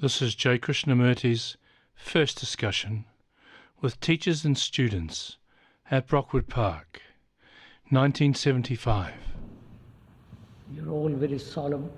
This is J. Krishnamurti's first discussion with teachers and students at Brockwood Park, 1975. You're all very solemn.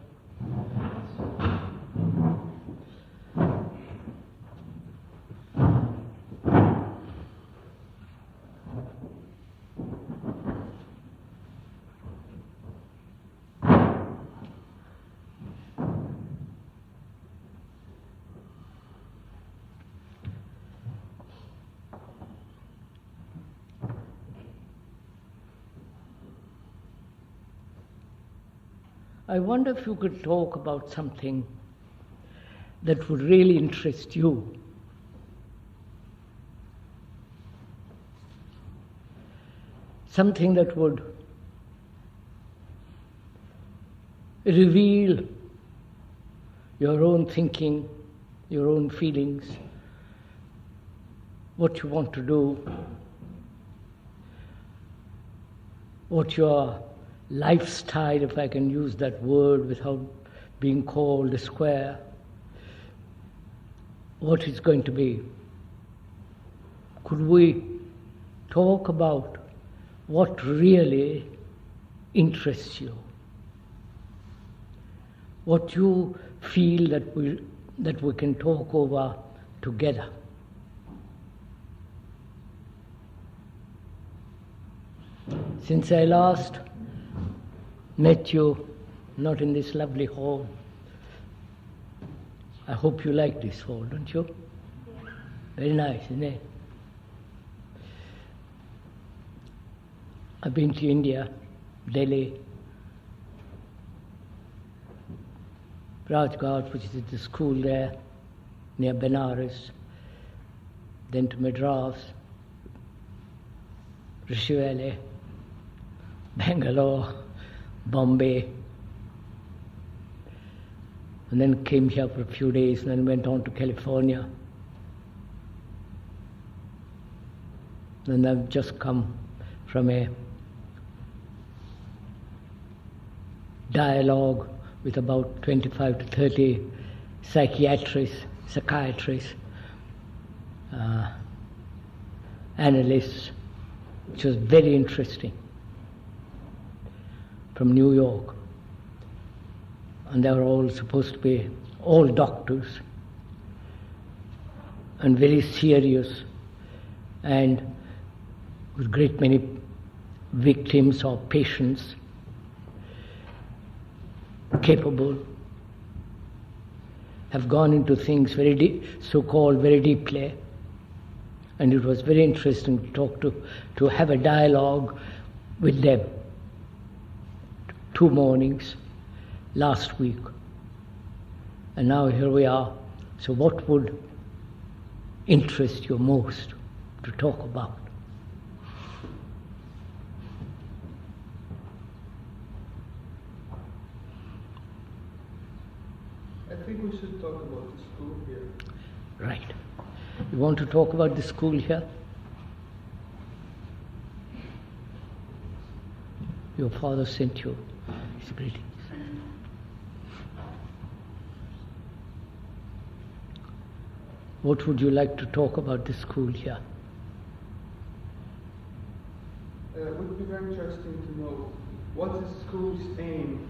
I wonder if you could talk about something that would really interest you. Something that would reveal your own thinking, your own feelings, what you want to do, what your lifestyle, if I can use that word without being called a square, what it's going to be. Could we talk about what really interests you? What you feel that we can talk over together? Since I last met you, not in this lovely hall. I hope you like this hall, don't you? Very nice, isn't it? I've been to India, Delhi, Rajghat, which is the school there, near Benares, then to Madras, Rishi Valley, Bangalore, Bombay, and then came here for a few days and then went on to California. And I've just come from a dialogue with about 25 to 30 psychiatrists, analysts, which was very interesting, from New York. And they were all supposed to be all doctors and very serious and with great many victims or patients, capable, have gone into things very deep, so-called very deeply. And it was very interesting to talk to have a dialogue with them. 2 mornings last week, and now here we are. So what would interest you most to talk about? I think we should talk about the school here. Right. You want to talk about the school here? Your father sent you his greetings. What would you like to talk about the school here? It would be very interesting to know what is the school's aim.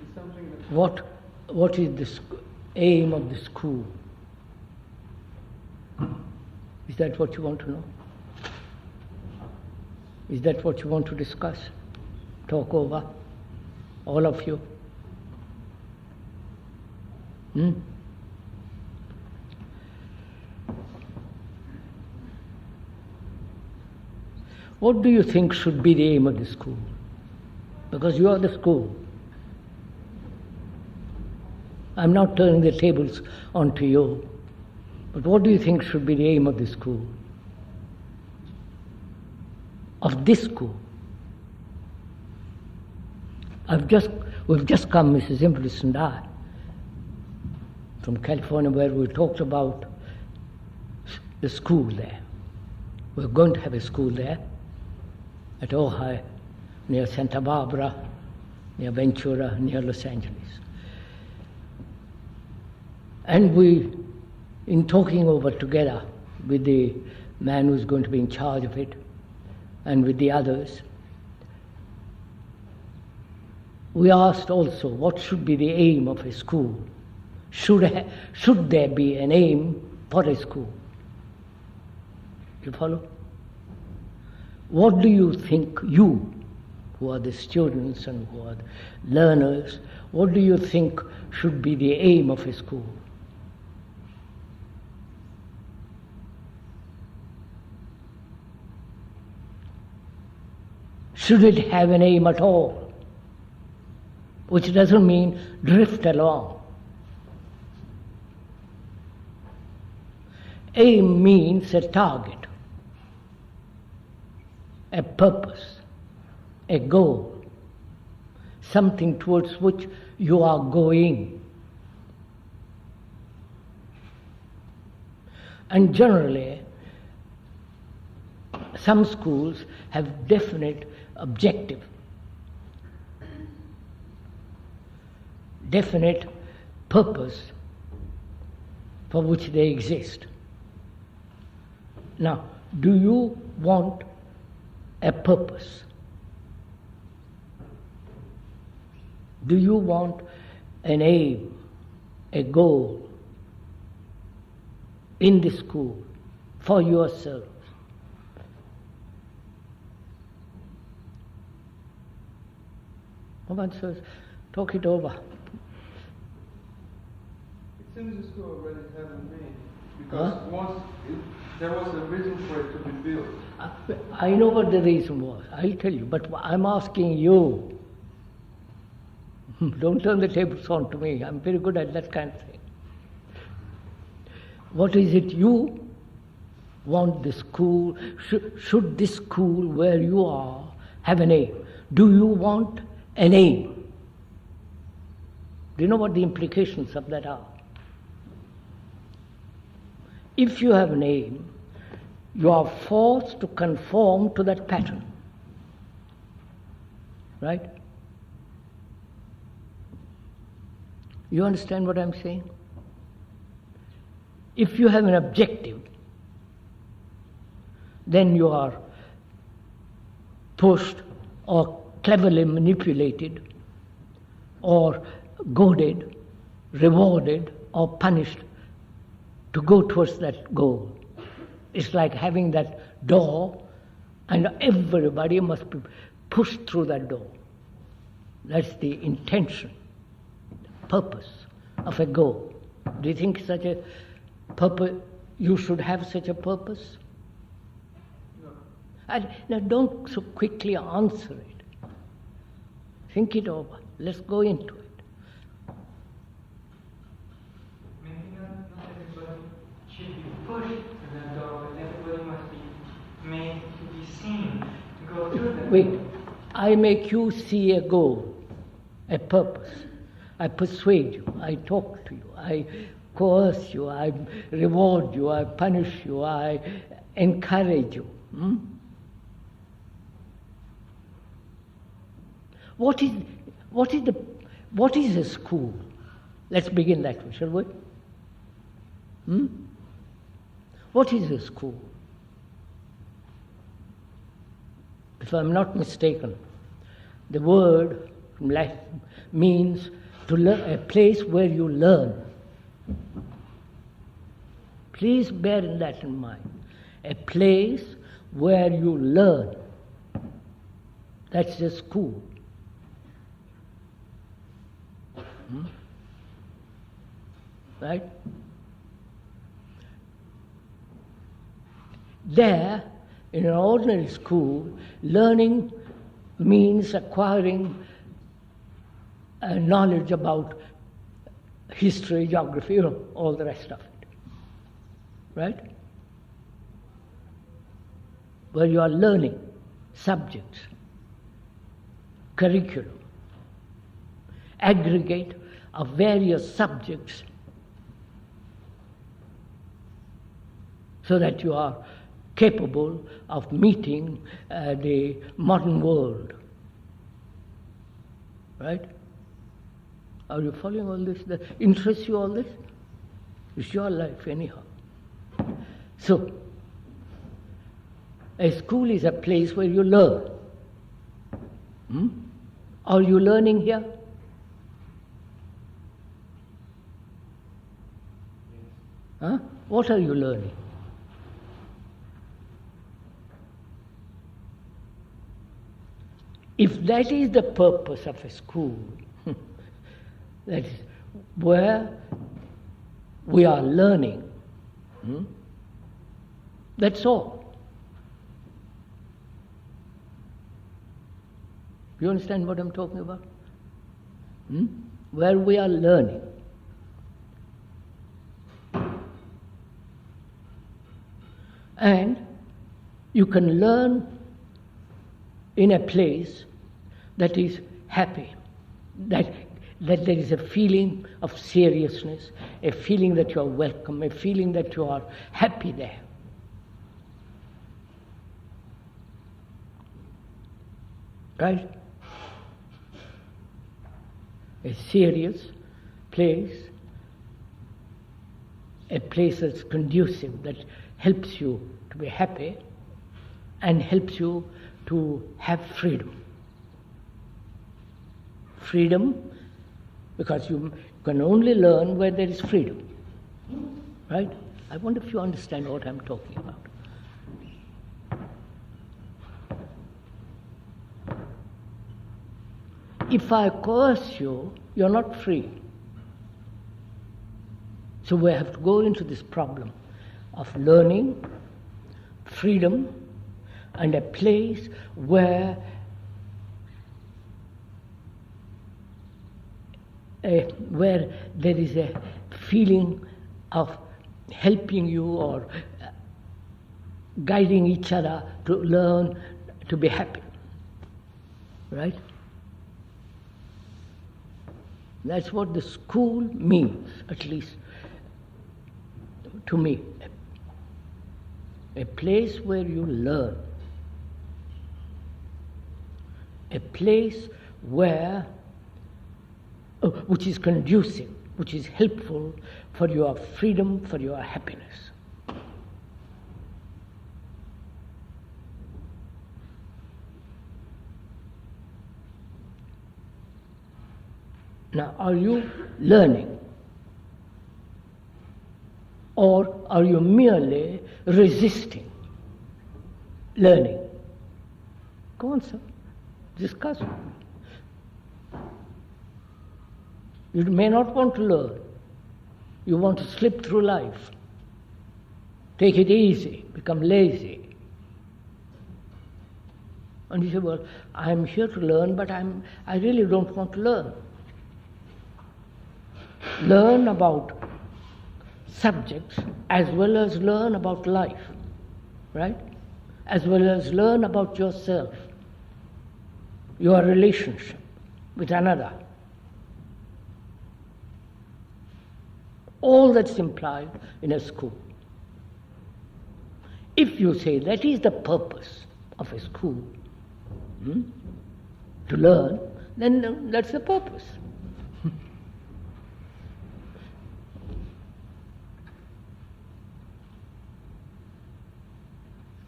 Is something that What is the aim of the school? Is that what you want to know? Is that what you want to discuss? Talk over? All of you? What do you think should be the aim of the school? Because you are the school. I'm not turning the tables onto you, but what do you think should be the aim of the school? Of this school? We've just come, Mrs. Implis and I, from California, where we talked about the school there. We're going to have a school there at Ojai, near Santa Barbara, near Ventura, near Los Angeles. And we, in talking over together with the man who's going to be in charge of it and with the others, we asked also what should be the aim of a school. Should there be an aim for a school? You follow? What do you think, you, who are the students and who are the learners, what do you think should be the aim of a school? Should it have an aim at all? Which doesn't mean drift along. Aim means a target, a purpose, a goal, something towards which you are going. And generally, some schools have definite objective, definite purpose for which they exist. Now, do you want a purpose? Do you want an aim, a goal in the school for yourself? Come on, sirs, talk it over. It seems the school already has a name, because there was a reason for it to be built. I know what the reason was, I'll tell you, but I'm asking you. Don't turn the tables on to me, I'm very good at that kind of thing. What is it you want the school, should this school where you are have an aim? Do you want an aim? Do you know what the implications of that are? If you have an aim, you are forced to conform to that pattern. Right? You understand what I'm saying? If you have an objective, then you are pushed or cleverly manipulated or goaded, rewarded or punished to go towards that goal. It's like having that door and everybody must be pushed through that door. That's the intention, the purpose of a goal. Do you think such a purpose, you should have such a purpose? No. Now don't so quickly answer it. Think it over. Let's go into it. Maybe not everybody should be pushed to that door, but everybody must be made to be seen, to go through that. Wait, I make you see a goal, a purpose. I persuade you, I talk to you, I coerce you, I reward you, I punish you, I encourage you. What is a school? Let's begin that way, shall we? What is a school? If I'm not mistaken, the word from Latin means to learn, a place where you learn. Please bear that in mind. A place where you learn. That's the school. Right? There, in an ordinary school, learning means acquiring knowledge about history, geography, all the rest of it. Right? Where you are learning subjects, curriculum, aggregate of various subjects so that you are capable of meeting the modern world. Right? Are you following all this? Interests you all this? It's your life anyhow. So, a school is a place where you learn. Are you learning here? Huh? What are you learning? If that is the purpose of a school, that is where we are learning, that's all. You understand what I'm talking about? Where we are learning. And you can learn in a place that is happy, that there is a feeling of seriousness, a feeling that you are welcome, a feeling that you are happy there. Right? A serious place, a place that's conducive, that helps you to be happy and helps you to have freedom. Freedom, because you can only learn where there is freedom. Right? I wonder if you understand what I'm talking about. If I coerce you, you're not free. So we have to go into this problem of learning, freedom, and a place where there is a feeling of helping you or guiding each other to learn to be happy. Right? That's what the school means, at least to me. A place where you learn. A place where, which is conducive, which is helpful for your freedom, for your happiness. Now, are you learning? Or are you merely resisting learning? Go on, sir. Discuss. You may not want to learn. You want to slip through life. Take it easy, become lazy. And you say, well, I'm here to learn, but I really don't want to learn. Learn about subjects as well as learn about life, right? As well as learn about yourself, your relationship with another. All that's implied in a school. If you say that is the purpose of a school, to learn, then that's the purpose.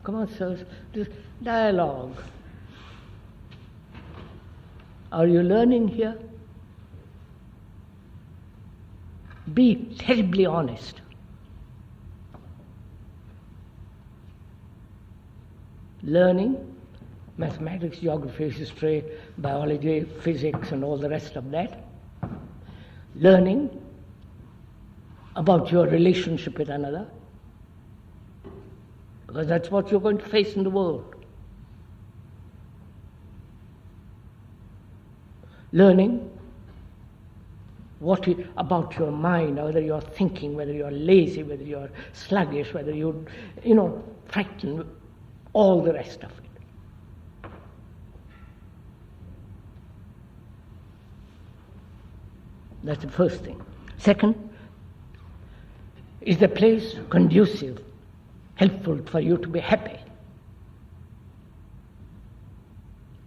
Come on, sirs, this dialogue. Are you learning here? Be terribly honest. Learning, mathematics, geography, history, biology, physics, and all the rest of that. Learning about your relationship with another, because that's what you're going to face in the world. Learning about your mind, whether you're thinking, whether you're lazy, whether you're sluggish, whether you're, frightened, all the rest of it. That's the first thing. Second, is the place conducive, helpful for you to be happy?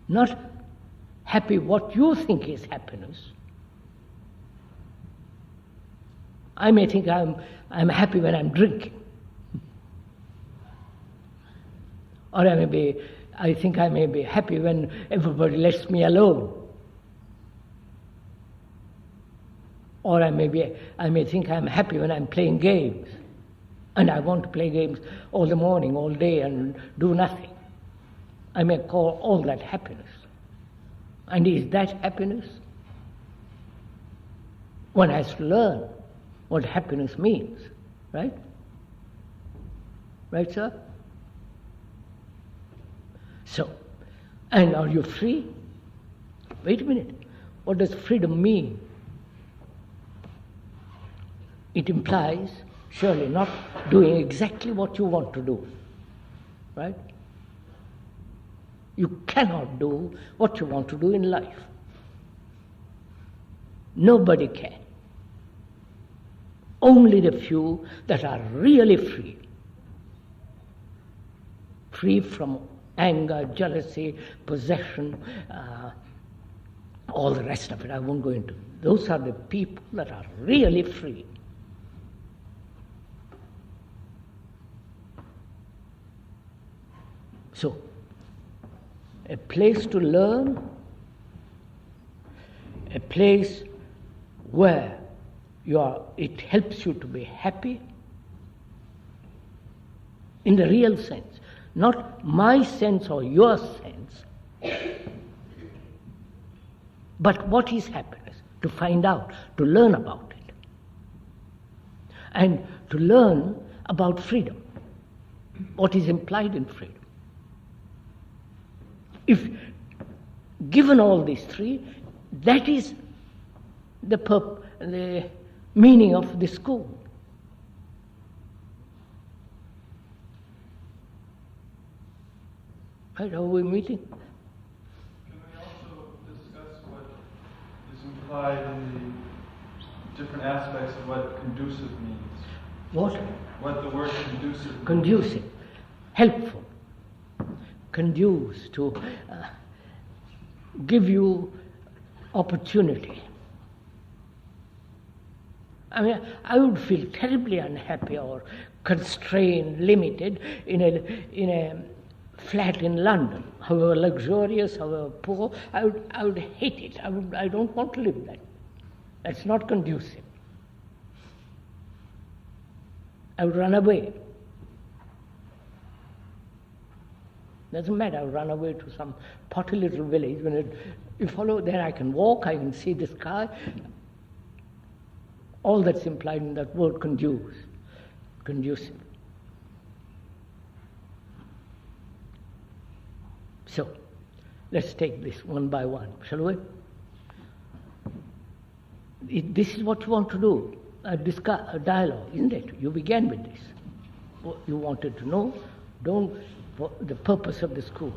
Not happy what you think is happiness, I may think I'm happy when I'm drinking. Or I think I may be happy when everybody lets me alone. Or I may think I'm happy when I'm playing games. And I want to play games all the morning, all day, and do nothing. I may call all that happiness. And is that happiness? One has to learn what happiness means, right? Right, sir? So, and are you free? Wait a minute. What does freedom mean? It implies, surely, not doing exactly what you want to do, right? You cannot do what you want to do in life. Nobody can. Only the few that are really free. Free from anger, jealousy, possession, all the rest of it. I won't go into. Those are the people that are really free. So, a place to learn, a place where it helps you to be happy in the real sense, not my sense or your sense, but what is happiness? To find out, to learn about it, and to learn about freedom, what is implied in freedom. If given all these three, that is the meaning of the school. Right, are we meeting? Can we also discuss what is implied in the different aspects of what conducive means? What? What the word conducive means? Conducive, helpful. Conduce, to give you opportunity. I mean, I would feel terribly unhappy or constrained, limited in a flat in London, however luxurious, however poor. I would hate it. I don't want to live that. That's not conducive. I would run away. Doesn't matter, I'll run away to some potty little village. When you follow, then I can walk, I can see the sky. All that's implied in that word conducive. So, let's take this one by one, shall we? This is what you want to do, a dialogue, isn't it? You began with this. What you wanted to know, the purpose of the school,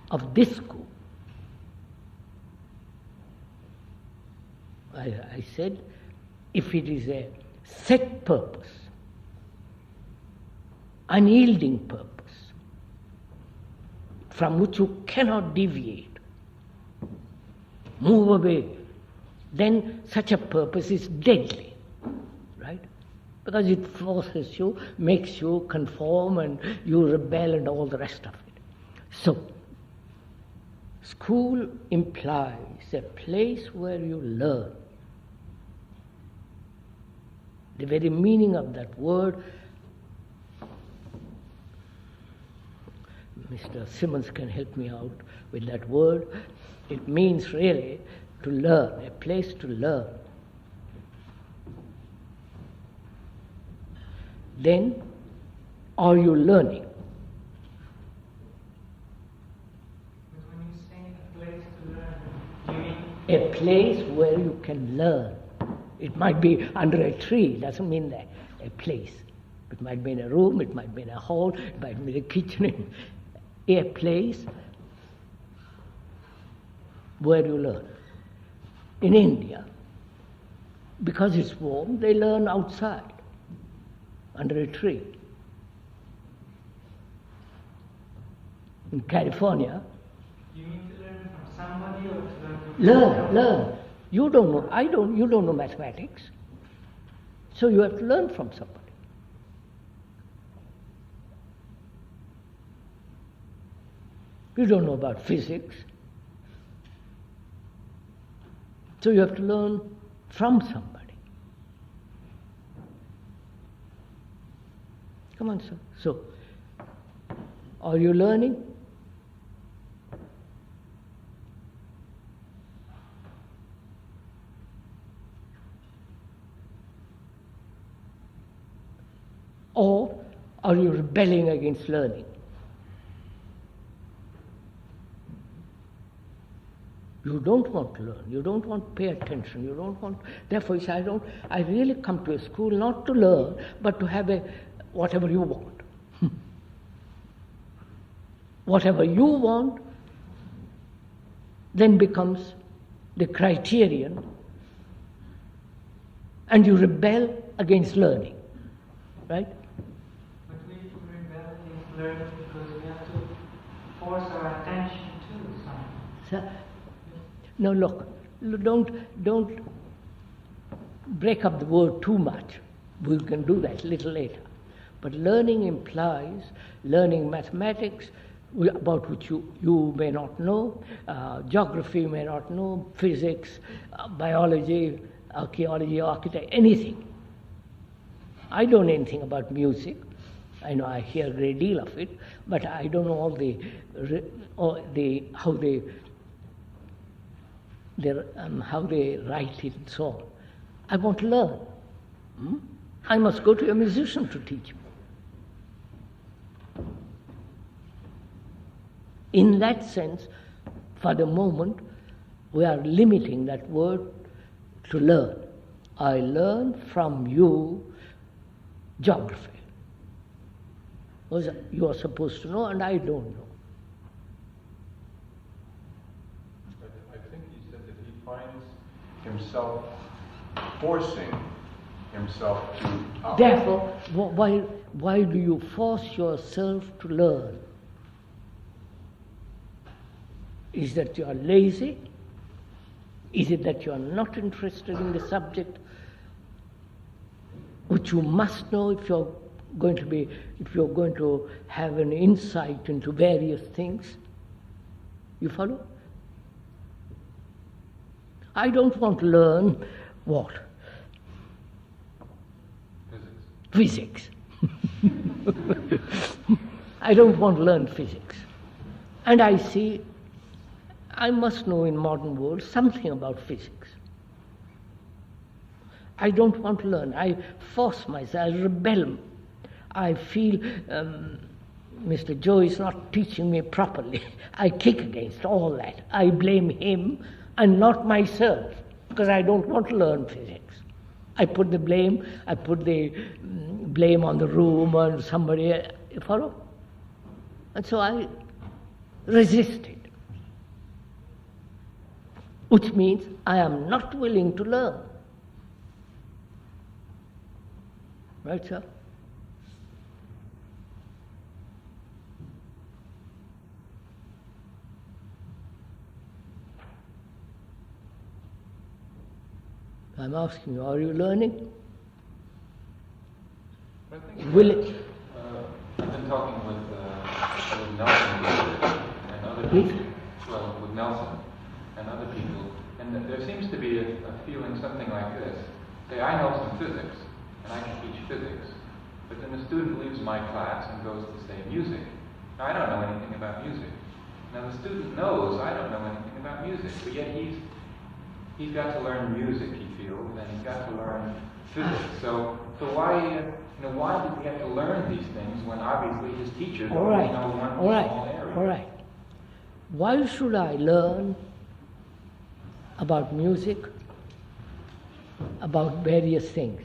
of this school. I said, if it is a set purpose, unyielding purpose, from which you cannot deviate, move away, then such a purpose is deadly, right? Because it forces you, makes you conform, and you rebel and all the rest of it. So, school implies a place where you learn. The very meaning of that word, Mr. Simmons can help me out with that word. It means really to learn, a place to learn. Then, are you learning? But when you say a place to learn, you mean A place where you can learn. It might be under a tree, doesn't mean that. A place. It might be in a room, it might be in a hall, it might be in a kitchen. A place where you learn. In India, because it's warm, they learn outside, under a tree. In California, you mean to learn from somebody or to learn from learn. You don't know, you don't know mathematics. So you have to learn from somebody. You don't know about physics. So you have to learn from somebody. Come on, sir. So, are you learning? Or are you rebelling against learning? You don't want to learn, you don't want to pay attention, you don't want, therefore you say, I really come to a school not to learn, but to have whatever you want. Whatever you want then becomes the criterion, and you rebel against learning, right? But we rebel against learning because we have to force our attention to something. So, no, look, don't break up the word too much. We can do that a little later. But learning implies learning mathematics, about which you may not know, geography may not know, physics, biology, archaeology, architecture, anything. I don't know anything about music. I know I hear a great deal of it, but I don't know how they write it and so on. I want to learn. I must go to a musician to teach me. In that sense, for the moment, we are limiting that word to learn. I learn from you geography. You are supposed to know, and I don't know. I think he said that he finds himself forcing himself to. Therefore, why do you force yourself to learn? Is that you are lazy? Is it that you are not interested in the subject, which you must know if you're going to have an insight into various things? You follow? I don't want to learn what? Physics. I don't want to learn physics. And I see I must know in modern world something about physics. I don't want to learn. I force myself, I rebel. I feel Mr. Joe is not teaching me properly. I kick against all that. I blame him and not myself, because I don't want to learn physics. I put the blame on the room or somebody, you follow? And so I resist it. Which means I am not willing to learn. Right, sir? I'm asking you, are you learning? Will it? I've been talking with Nelson and other people. Well, with Nelson and other people, and there seems to be a feeling something like this. Say, I know some physics, and I can teach physics, but then the student leaves my class and goes to, say, music. Now, I don't know anything about music. Now, the student knows I don't know anything about music, but yet he's got to learn music, he feels, and he's got to learn physics. So why did he have to learn these things when obviously his teachers only know one small area? All right. Why should I learn about music, about various things?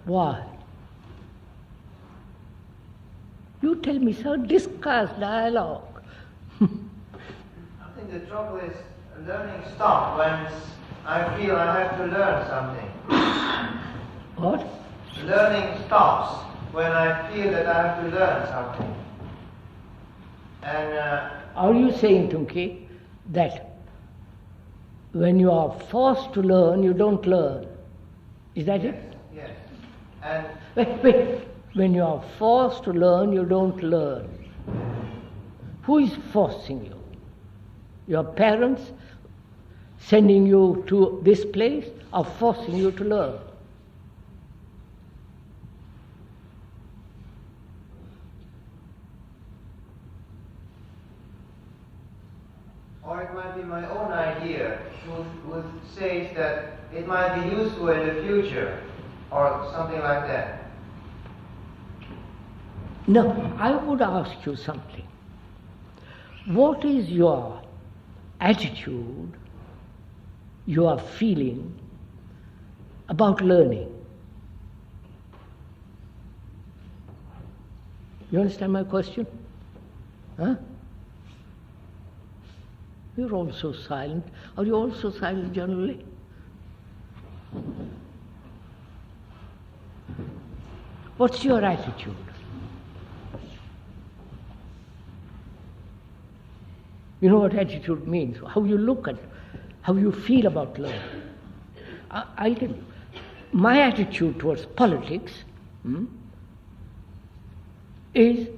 Why? You tell me, sir, discuss, dialogue. I think the trouble is learning stops when I feel I have to learn something. What? Learning stops when I feel that I have to learn something. And are you saying, Tunki, that when you are forced to learn, you don't learn? Is that it? Yes. And Wait. When you are forced to learn, you don't learn. Who is forcing you? Your parents sending you to this place or forcing you to learn? or it might be my own idea, which says that it might be useful in the future, or something like that. No, I would ask you something. What is your attitude, your feeling about learning? You understand my question? Huh? You're also silent. Are you also silent generally? What's your attitude? You know what attitude means, how you look at, how you feel about learning. I'll tell you, my attitude towards politics is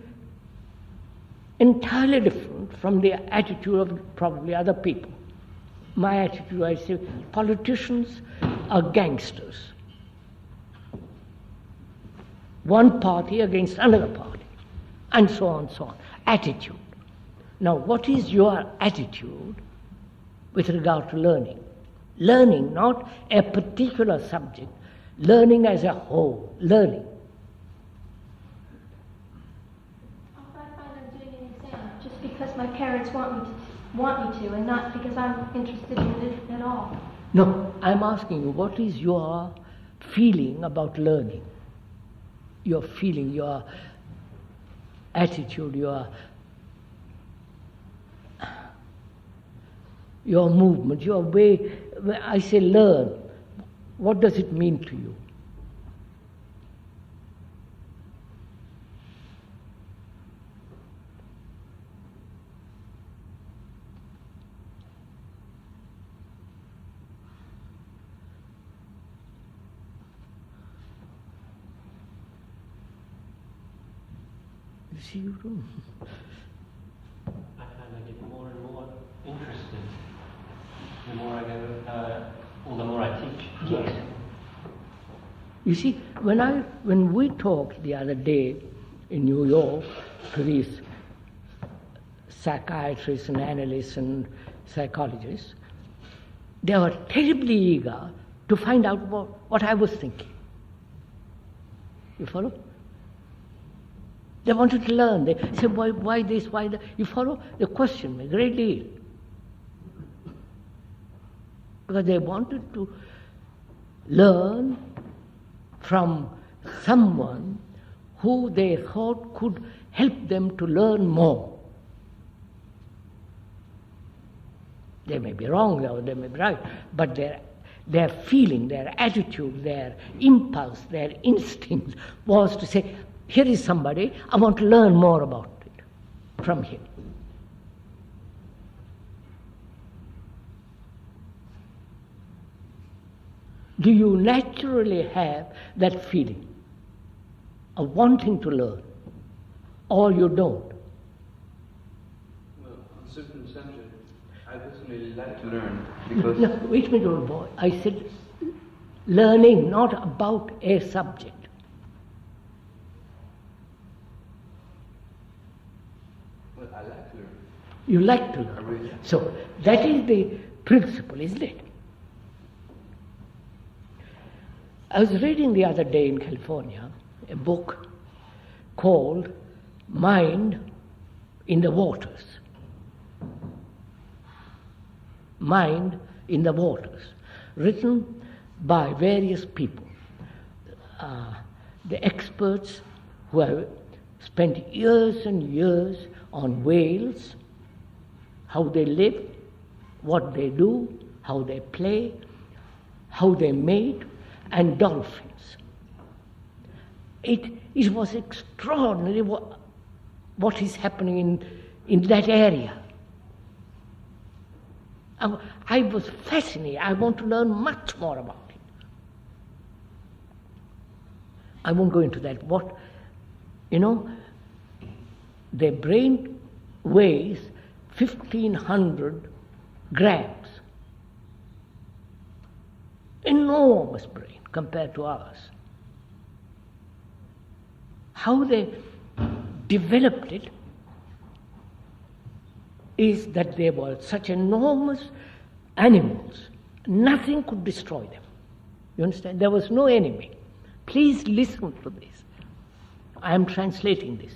entirely different from the attitude of probably other people. My attitude, I say, politicians are gangsters. One party against another party, and so on, so on. Attitude. Now, what is your attitude with regard to learning? Learning, not a particular subject, learning as a whole, learning. I find I'm doing an exam just because my parents want me to, and not because I'm interested in it at all. No, I'm asking you, what is your feeling about learning? Your feeling, your attitude, your movement, your way. When I say learn, what does it mean to you? You see, you don't. I find I get more and more interested. The more I go, or the more I teach. Yes. You see, when we talked the other day in New York to these psychiatrists and analysts and psychologists, they were terribly eager to find out what I was thinking. You follow? They wanted to learn. They said, why this, why that? You follow? They questioned me a great deal. Because they wanted to learn from someone who they thought could help them to learn more. They may be wrong or they may be right, but their feeling, their attitude, their impulse, their instinct was to say, here is somebody, I want to learn more about it from him. Do you naturally have that feeling of wanting to learn, or you don't? Well, on certain subjects, I personally like to learn because... No, wait a minute, old boy. I said learning, not about a subject. Well, I like to learn. You like to learn. I really like. So that is the principle, isn't it? I was reading the other day in California a book called Mind in the Waters. Mind in the Waters, written by various people. The experts who have spent years and years on whales, how they live, what they do, how they play, how they mate, and dolphins. It was extraordinary what is happening in that area. I was fascinated. I want to learn much more about it. I won't go into that. Their brain weighs 1,500 grams. Enormous brain compared to ours. How they developed it is that they were such enormous animals, nothing could destroy them. You understand? There was no enemy. Please listen to this. I am translating this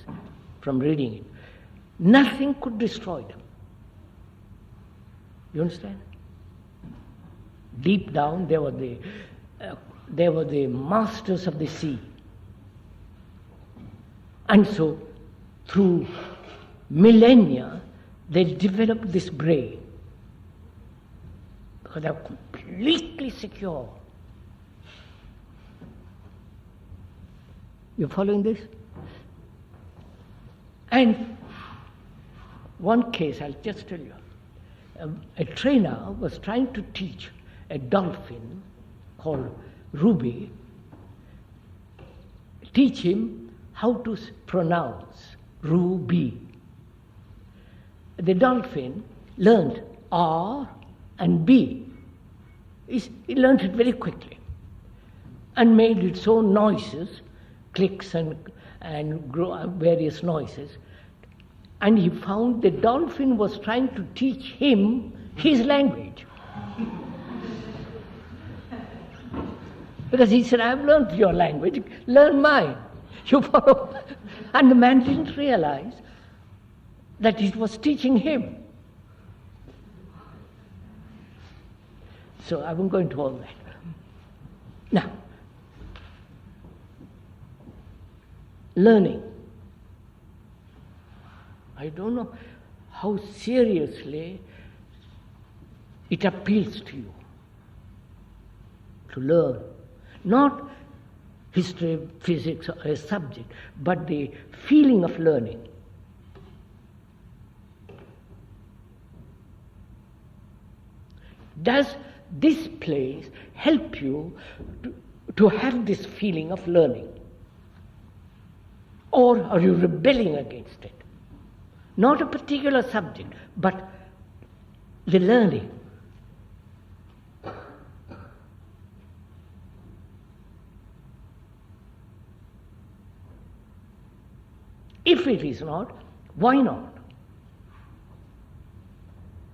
from reading it. Nothing could destroy them. You understand? Deep down, they were the masters of the sea. And so, through millennia, they developed this brain. Because they are completely secure. You following this? And one case, I'll just tell you. A trainer was trying to teach a dolphin called Ruby, teach him how to pronounce Ruby. The dolphin learned R and B. He learned it very quickly and made its own noises, clicks and various noises. And he found the dolphin was trying to teach him his language. Because he said, I've learned your language, learn mine. You follow? And the man didn't realize that it was teaching him. So I won't go into all that. Now, learning. I don't know how seriously it appeals to you to learn. Not history, physics, or a subject, but the feeling of learning. Does this place help you to have this feeling of learning? Or are you rebelling against it? Not a particular subject, but the learning. If it is not, why not?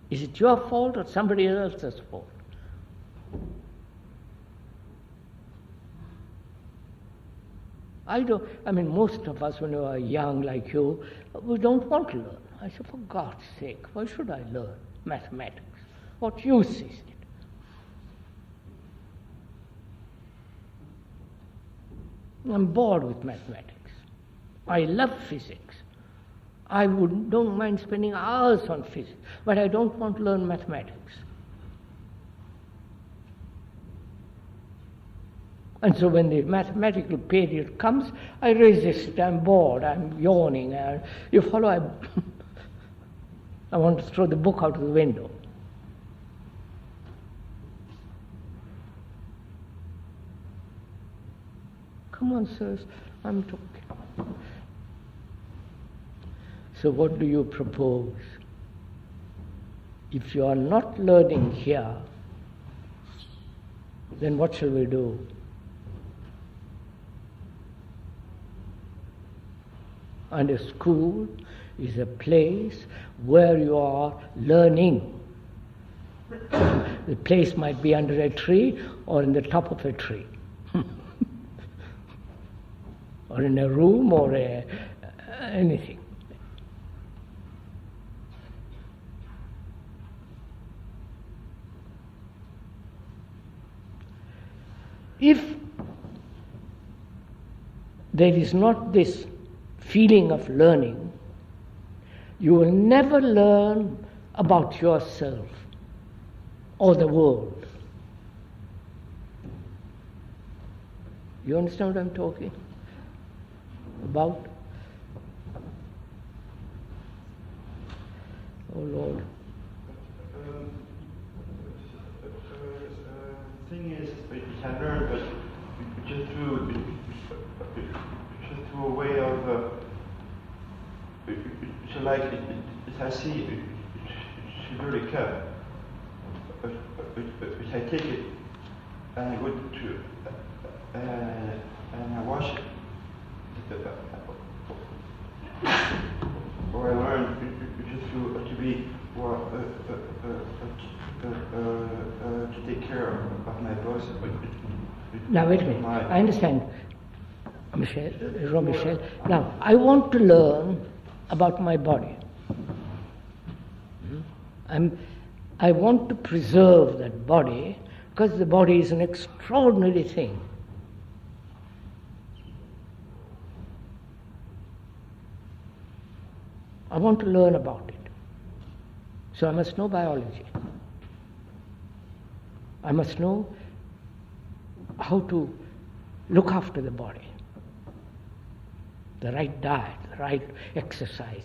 Is it your fault or somebody else's fault? Most of us, when we are young like you, we don't want to learn. I said, for God's sake, why should I learn mathematics? What use is it? I'm bored with mathematics. I love physics. I don't mind spending hours on physics, but I don't want to learn mathematics. And so when the mathematical period comes, I resist, I'm bored, I'm yawning. You follow? I want to throw the book out of the window. Come on, sirs, I'm talking. So what do you propose? If you are not learning here, then what shall we do? And a school is a place where you are learning. The place might be under a tree or in the top of a tree. Or in a room or anything. If there is not this feeling of learning, you will never learn about yourself or the world. You understand what I'm talking about? Oh Lord. The thing is, you can learn, but just through to a way of, so like, I see, it's very care. I take it and I go to, and I wash it. Or I learn to be, to take care of my boss. Now wait a minute, I understand, Jean-Michel. Now, I want to learn about my body. I want to preserve that body, because the body is an extraordinary thing. I want to learn about it. So I must know biology. I must know how to look after the body. The right diet, the right exercise,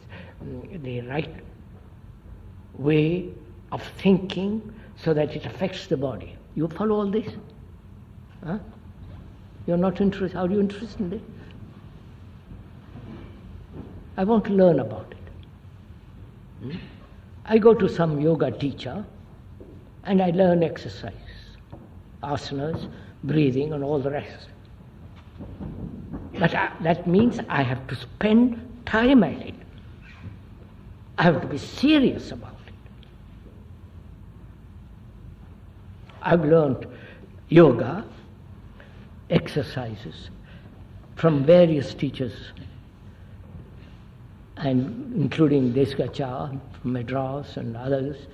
the right way of thinking so that it affects the body. You follow all this? Huh? You're not interested? Are you interested in it? I want to learn about it. I go to some yoga teacher and I learn exercise, asanas, breathing and all the rest. But that means I have to spend time at it. I have to be serious about it. I've learned yoga, exercises from various teachers, and including Deskacharya from Madras and others,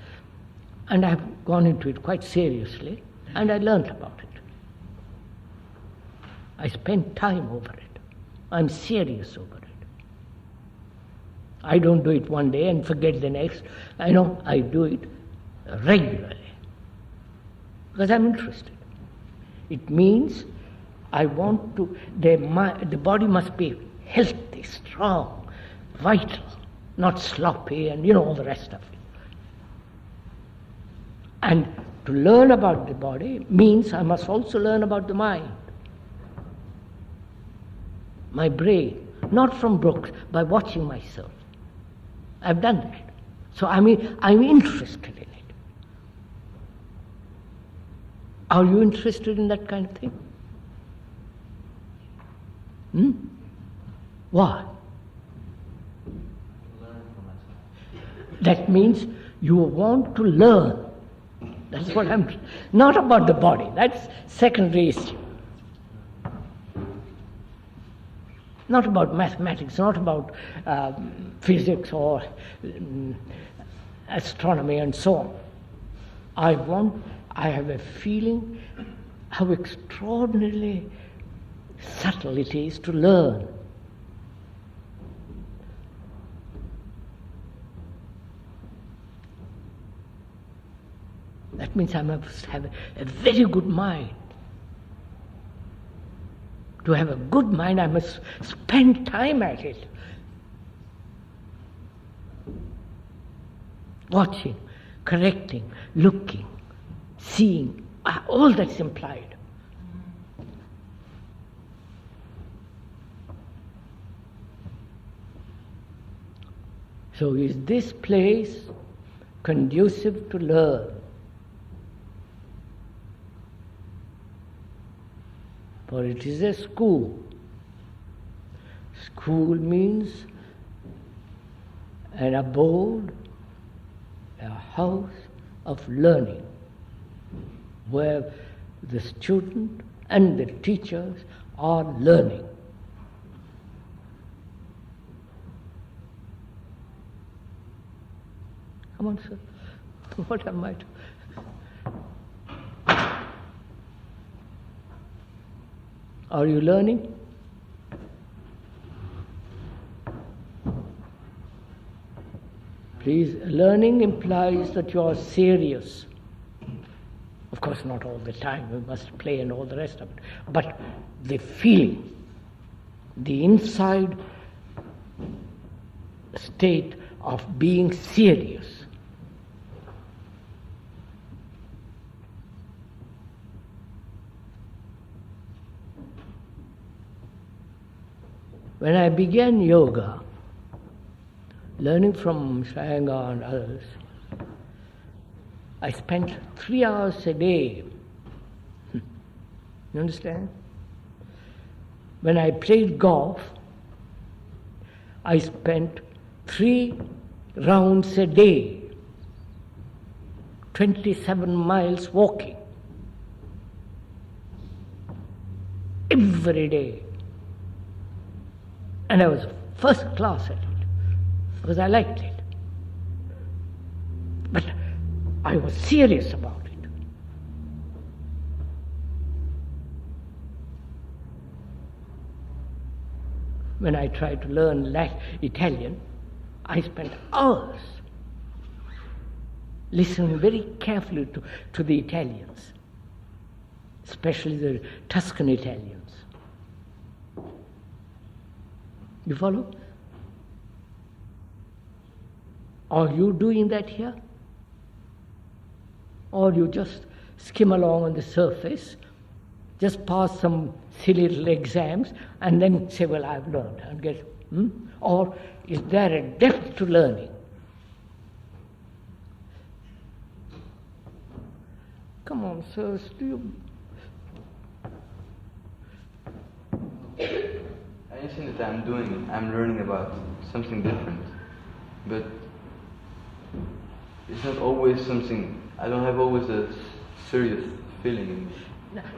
and I've gone into it quite seriously, and I learned about it. I spend time over it. I'm serious over it. I don't do it one day and forget the next. I do it regularly because I'm interested. It means I want to, the body must be healthy, strong, vital, not sloppy and all the rest of it. And to learn about the body means I must also learn about the mind. My brain, not from books, by watching myself. I've done that. So I'm interested in it. Are you interested in that kind of thing? Why? Learn from myself. That means you want to learn. That's what not about the body. That's secondary issue. Not about mathematics, not about physics or astronomy and so on. I have a feeling how extraordinarily subtle it is to learn. That means I must have a very good mind. To have a good mind, I must spend time at it. Watching, correcting, looking, seeing, all that's implied. So is this place conducive to learn? For it is a school. School means an abode, a house of learning, where the student and the teachers are learning. Come on, sir. What am I to? Are you learning? Please, learning implies that you are serious. Of course, not all the time, we must play and all the rest of it. But the feeling, the inside state of being serious. When I began yoga, learning from Shayangar and others, I spent 3 hours a day. You understand? When I played golf, I spent 3 rounds a day, 27 miles walking. Every day. And I was first class at it, because I liked it. But I was serious about it. When I tried to learn Italian, I spent hours listening very carefully to the Italians, especially the Tuscan Italians. You follow? Are you doing that here? Or you just skim along on the surface, just pass some silly little exams, and then say, well, I've learned, and get, Or is there a depth to learning? Come on, sirs, do you... Anything that I'm doing, I'm learning about something different. But it's not always something, I don't have always a serious feeling in me.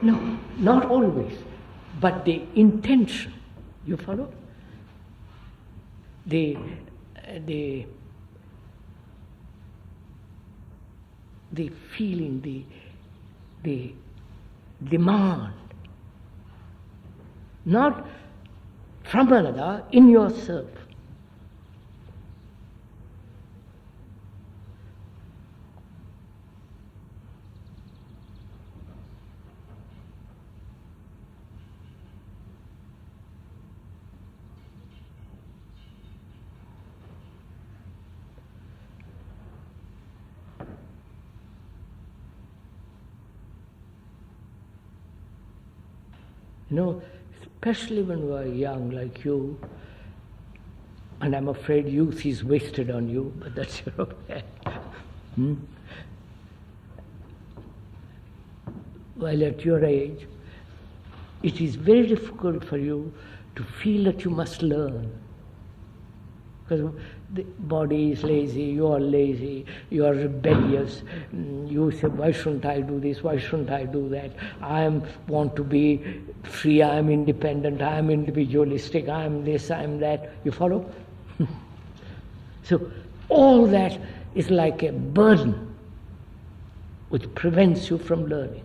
No, not always, but the intention, you follow? The feeling, the demand, not from another, in yourself. You know, especially when we are young like you, and I'm afraid youth is wasted on you, but that's your affair. While at your age, it is very difficult for you to feel that you must learn. Because the body is lazy, you are lazy, you are rebellious. You say, why shouldn't I do this, why shouldn't I do that? I want to be free, I am independent, I am individualistic, I am this, I am that. You follow? So all that is like a burden which prevents you from learning.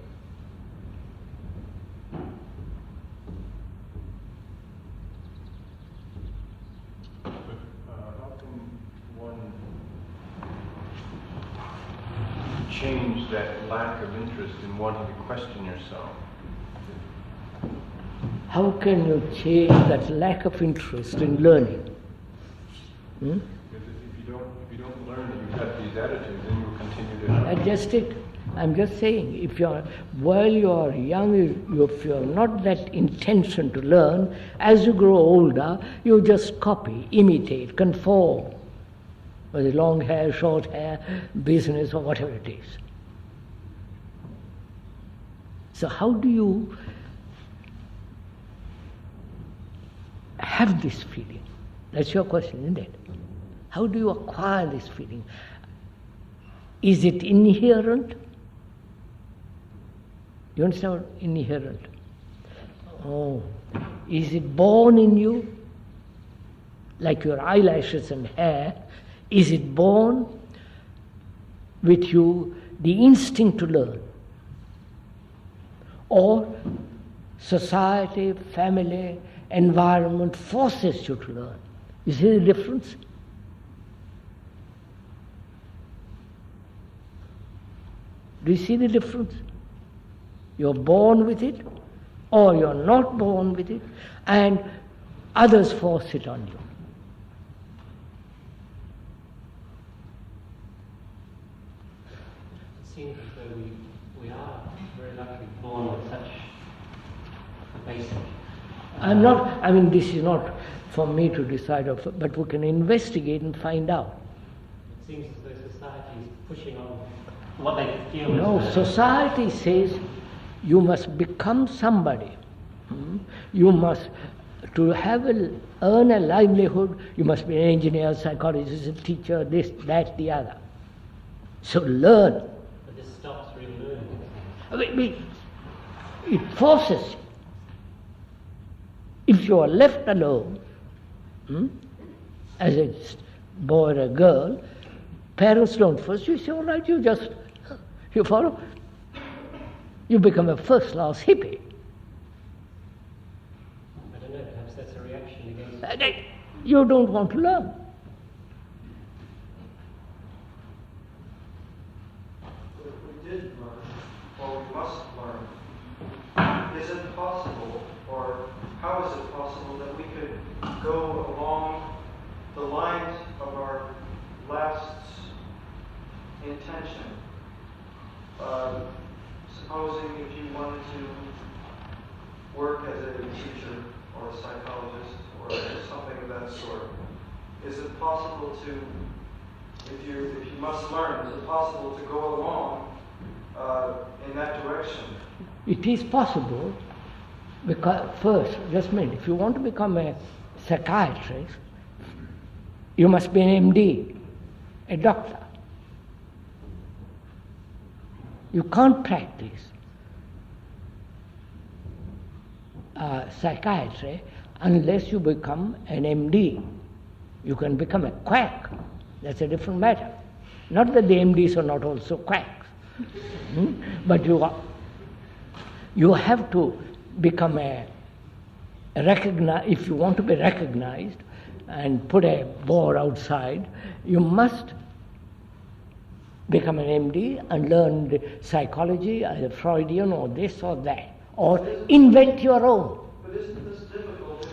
Change that lack of interest in wanting to question yourself? How can you change that lack of interest in learning? Because if you don't learn that you've got these attitudes, then you'll continue to... Adjust it. I'm just saying, while you are young, if you have not that intention to learn, as you grow older, you just copy, imitate, conform. Whether long hair, short hair, business, or whatever it is. So how do you have this feeling? That's your question, isn't it? How do you acquire this feeling? Is it inherent? You understand what inherent? Oh, is it born in you? Like your eyelashes and hair. Is it born with you, the instinct to learn? Or society, family, environment forces you to learn? You see the difference? Do you see the difference? You're born with it, or you're not born with it, and others force it on you. It seems as though we are very luckily born with such a basic This is not for me to decide, but we can investigate and find out. It seems as though society is pushing on what they feel No, society says you must become somebody. You must, to earn a livelihood, you must be an engineer, psychologist, a teacher, this, that, the other. So learn. But this stops real learning. It forces you. If you are left alone, as a boy or a girl, parents don't force you. Say, all right, you follow. You become a first-class hippie. I don't know, perhaps that's a reaction against... You don't want to learn. We did learn, or we must learn. Is it possible, or how is it possible that we could go along the lines of our last intention? Supposing if you wanted to work as a teacher or a psychologist or something of that sort, is it possible to, if you must learn, is it possible to go along in that direction? It is possible, because first, just a minute, if you want to become a psychiatrist, you must be an MD, a doctor. You can't practice psychiatry unless you become an MD. You can become a quack. That's a different matter. Not that the MDs are not also quacks. But you have to become if you want to be recognized and put a board outside, you must become an MD and learn the psychology, either Freudian or this or that, or invent your own. But isn't this difficult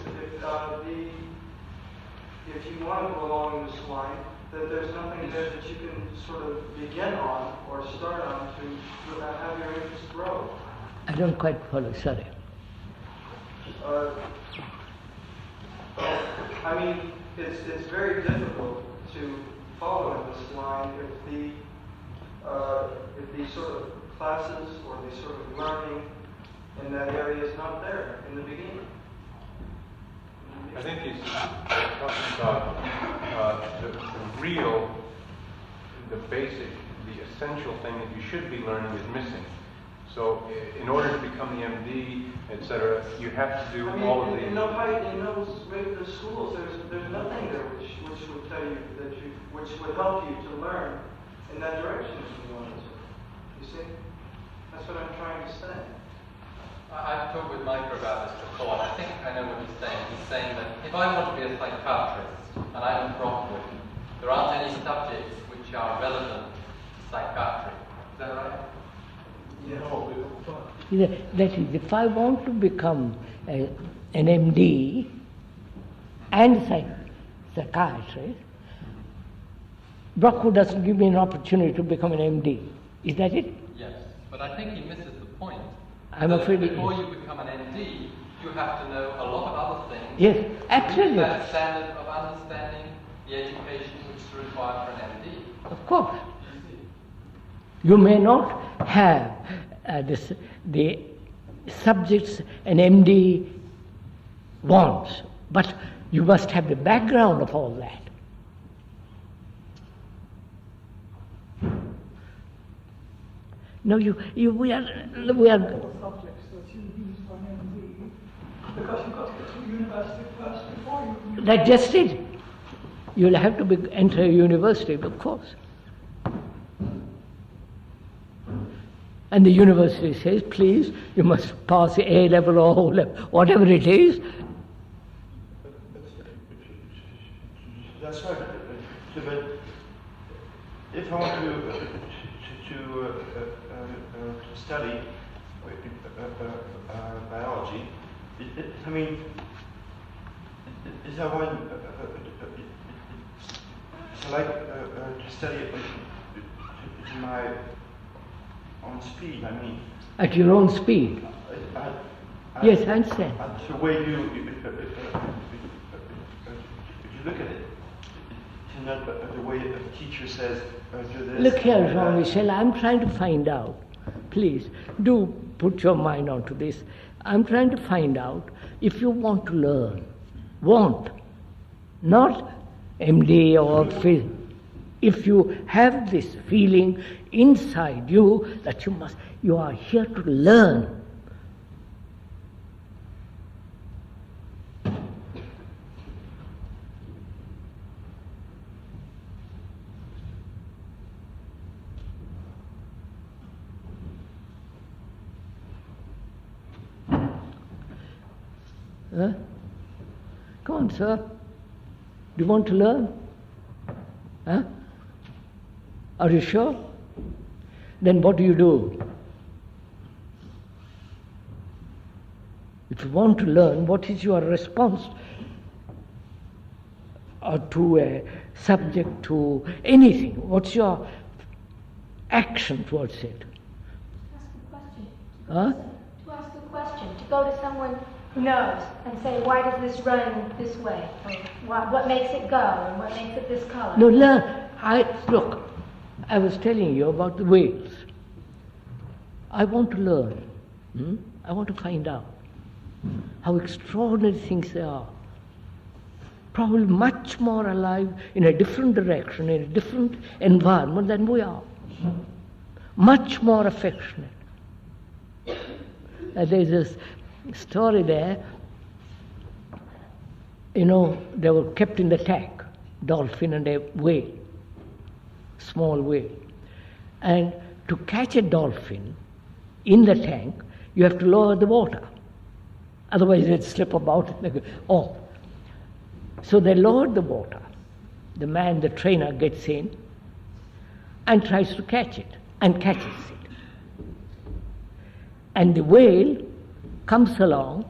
if you want to go along this line, that there's nothing there that you can sort of begin on or start on to have your interest grow? I don't quite follow, sorry. It's very difficult to follow in this line if the sort of classes or the sort of learning in that area is not there in the beginning. I think he's talking about the real, the basic, the essential thing that you should be learning is missing. So in order to become the MD, etc., you have to do all of the... In those regular schools, there's nothing there which would tell you which would help you to learn in that direction if you wanted to. You see? That's what I'm trying to say. I've talked with Micah about this before, and I think I know what he's saying. He's saying that if I want to be a psychiatrist, and I'm at Brockwood, there aren't any subjects which are relevant to psychiatry. Is that right? That is, if I want to become an MD and psychiatrist, Brockwood doesn't give me an opportunity to become an MD. Is that it? Yes, but I think he misses the point. I'm afraid before you become an MD, you have to know a lot of other things. Yes, absolutely. That standard of understanding the education which is required for an MD. Of course. You may not have the subjects an MD wants, but you must have the background of all that. No, we are. Subjects that you use for an MD, because you've got to get to university first before you. That's just it. You'll have to enter a university, of course. And the university says, please, you must pass the A level or O level, whatever it is. That's right. But if I want to study biology, is that one? I like to study it in my own speed. At your own speed. Yes, I understand. The way if you look at it, not the way a teacher says, do this. Look here, Jean-Michel, I'm trying to find out. Please, do put your mind onto this. I'm trying to find out if you want to learn. Want. Not MD or phil. If you have this feeling inside you that you are here to learn. Huh? Come on, sir. Do you want to learn? Huh? Are you sure? Then what do you do? If you want to learn, what is your response to a subject, to anything? What's your action towards it? Ask a question. Huh? To ask a question. To go to someone who knows and say, why does this run this way? Or what makes it go? And what makes it this color? No, learn. Look, I was telling you about the whales. I want to learn. I want to find out how extraordinary things they are. Probably much more alive in a different direction, in a different environment than we are. Much more affectionate. There's this story there. They were kept in the tank, dolphin and a whale, small whale. And to catch a dolphin in the tank, you have to lower the water. Otherwise they'd slip about and they go off. So they lowered the water. The trainer gets in and tries to catch it and catches it. And the whale comes along,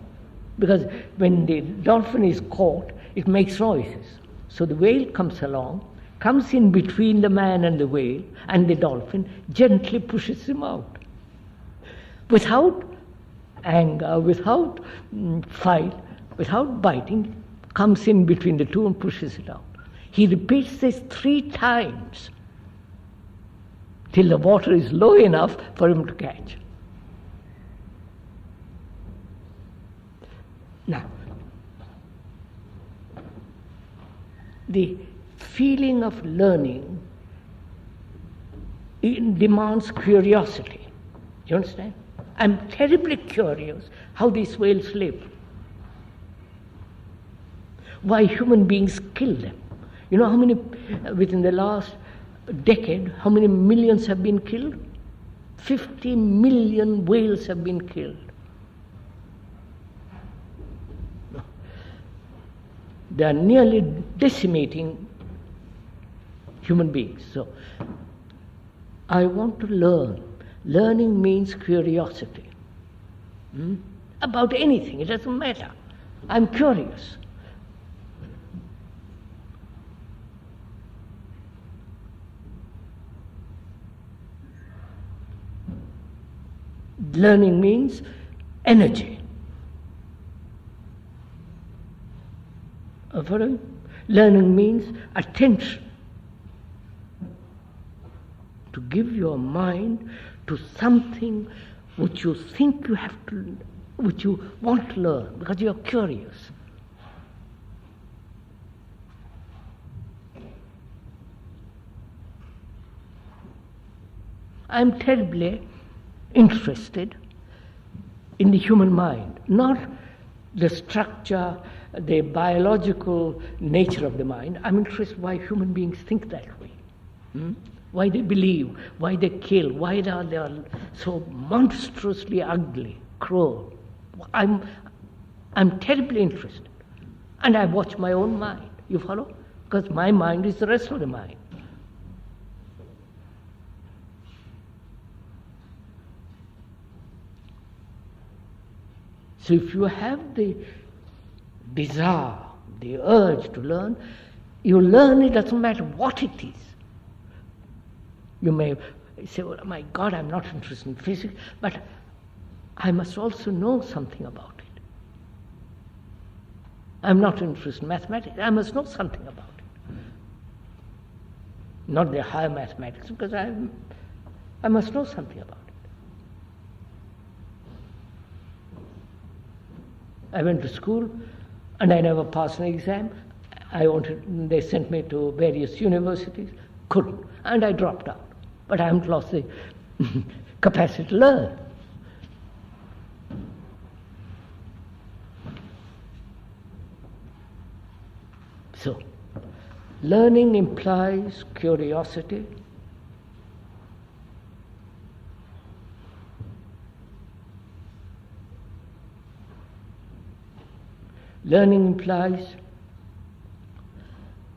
because when the dolphin is caught, it makes noises. So the whale comes along, comes in between the man and the whale, and the dolphin gently pushes him out. Without anger, without fight, without biting, comes in between the two and pushes it out. He repeats this 3 times till the water is low enough for him to catch. Now, the feeling of learning demands curiosity. You understand? I'm terribly curious how these whales live. Why human beings kill them. You know how many, within the last decade, how many millions have been killed? 50 million whales have been killed. They are nearly decimating human beings. So, I want to learn. Learning means curiosity. About anything, it doesn't matter. I'm curious. Learning means energy. Learning means attention. To give your mind to something which you think you have to, which you want to learn, because you're curious. I'm terribly interested in the human mind, not the structure, the biological nature of the mind. I'm interested why human beings think that way. Why they believe, why they kill, why they are so monstrously ugly, cruel. I'm terribly interested. And I watch my own mind. You follow? Because my mind is the rest of the mind. So if you have the desire, the urge to learn, you learn. It doesn't matter what it is. You may say, oh my God, I'm not interested in physics, but I must also know something about it. I'm not interested in mathematics. I must know something about it. Not the higher mathematics, because I must know something about it. I went to school and I never passed an exam. They sent me to various universities, couldn't, and I dropped out. But I haven't lost the capacity to learn. So, learning implies curiosity. Learning implies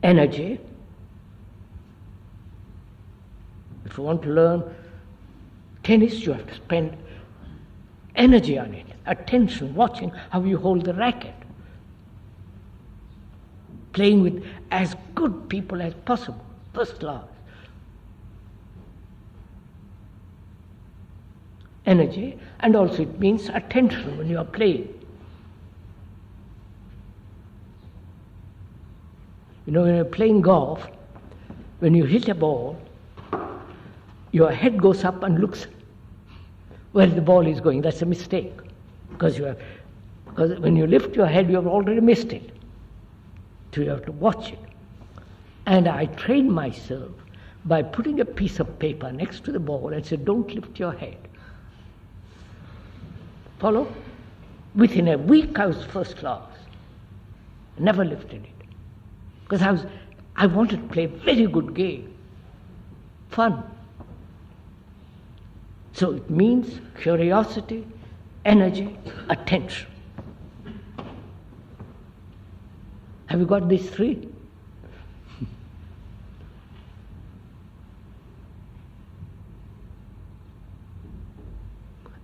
energy. If you want to learn tennis, you have to spend energy on it, attention, watching how you hold the racket, playing with as good people as possible, first class. Energy, and also it means attention when you are playing. You know, when you're playing golf, when you hit a ball, your head goes up and looks where the ball is going. That's a mistake, because when you lift your head, you have already missed it. So you have to watch it. And I trained myself by putting a piece of paper next to the ball and said, don't lift your head. Follow? Within a week I was first class. Never lifted it. Because I wanted to play a very good game. Fun. So it means curiosity, energy, attention. Have you got these three?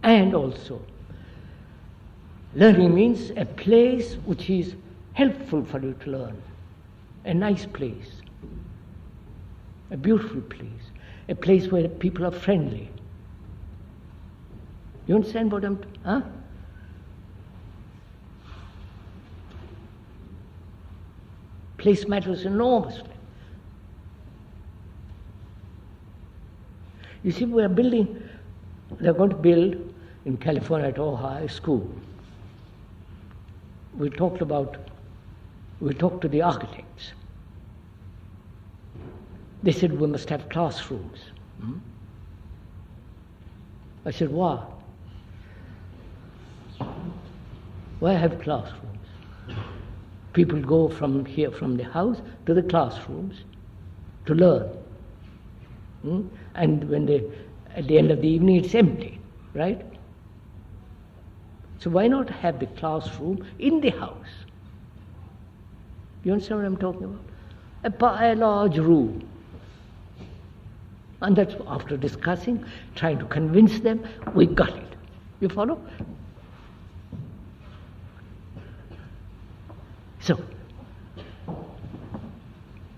And also, learning means a place which is helpful for you to learn. A nice place, a beautiful place, a place where people are friendly. You understand what huh? Place matters enormously. You see, they're going to build in California at Ohio a school. We talked to the architects. They said we must have classrooms. I said, why? Why have classrooms? People go from here, from the house to the classrooms to learn. And at the end of the evening, it's empty, right? So why not have the classroom in the house? You understand what I'm talking about? A large room. And that's after discussing, trying to convince them, we got it. You follow? So,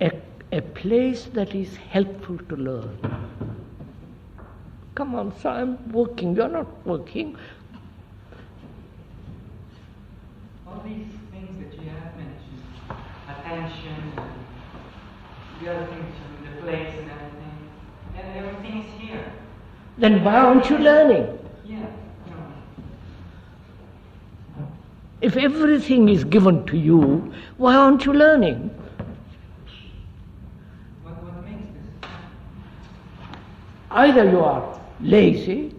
a place that is helpful to learn. Come on, sir, I'm working. You're not working. All these things that you have mentioned, attention, the other things, the place and everything is here. Then why aren't you learning? Yeah. If everything is given to you, why aren't you learning? What makes this? Either you are lazy,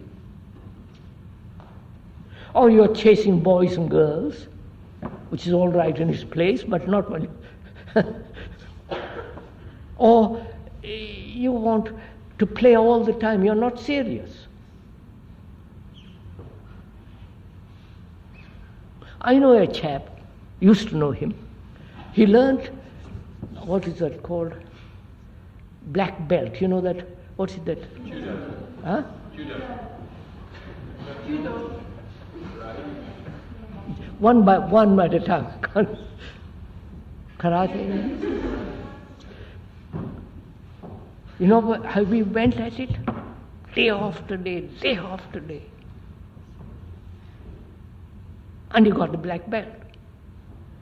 or you are chasing boys and girls, which is all right in its place, but not when or you want to play all the time, you're not serious. I know a chap, used to know him. He learned, what is that called? Black belt. You know that? What's it that? Judo. Huh? Judo. Judo. One by a time. Karate. You know how we went at it? Day after day, day after day. And he got the black belt.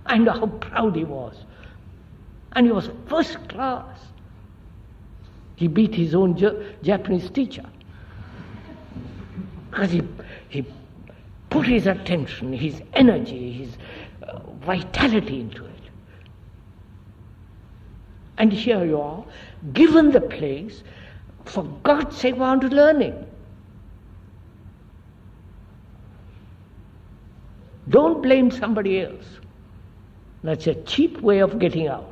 I know how proud he was. And he was first class. He beat his own Japanese teacher. Because he put his attention, his energy, his vitality into it. And here you are, given the place, for God's sake, want to learning. Don't blame somebody else. That's a cheap way of getting out.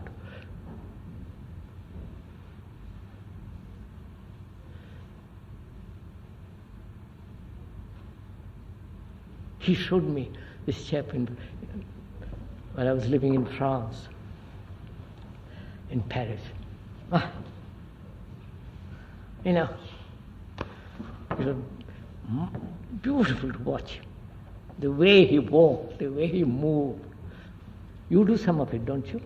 He showed me this chap when I was living in France, in Paris. You know, it was beautiful to watch. The way he walked, the way he moved. You do some of it, don't you?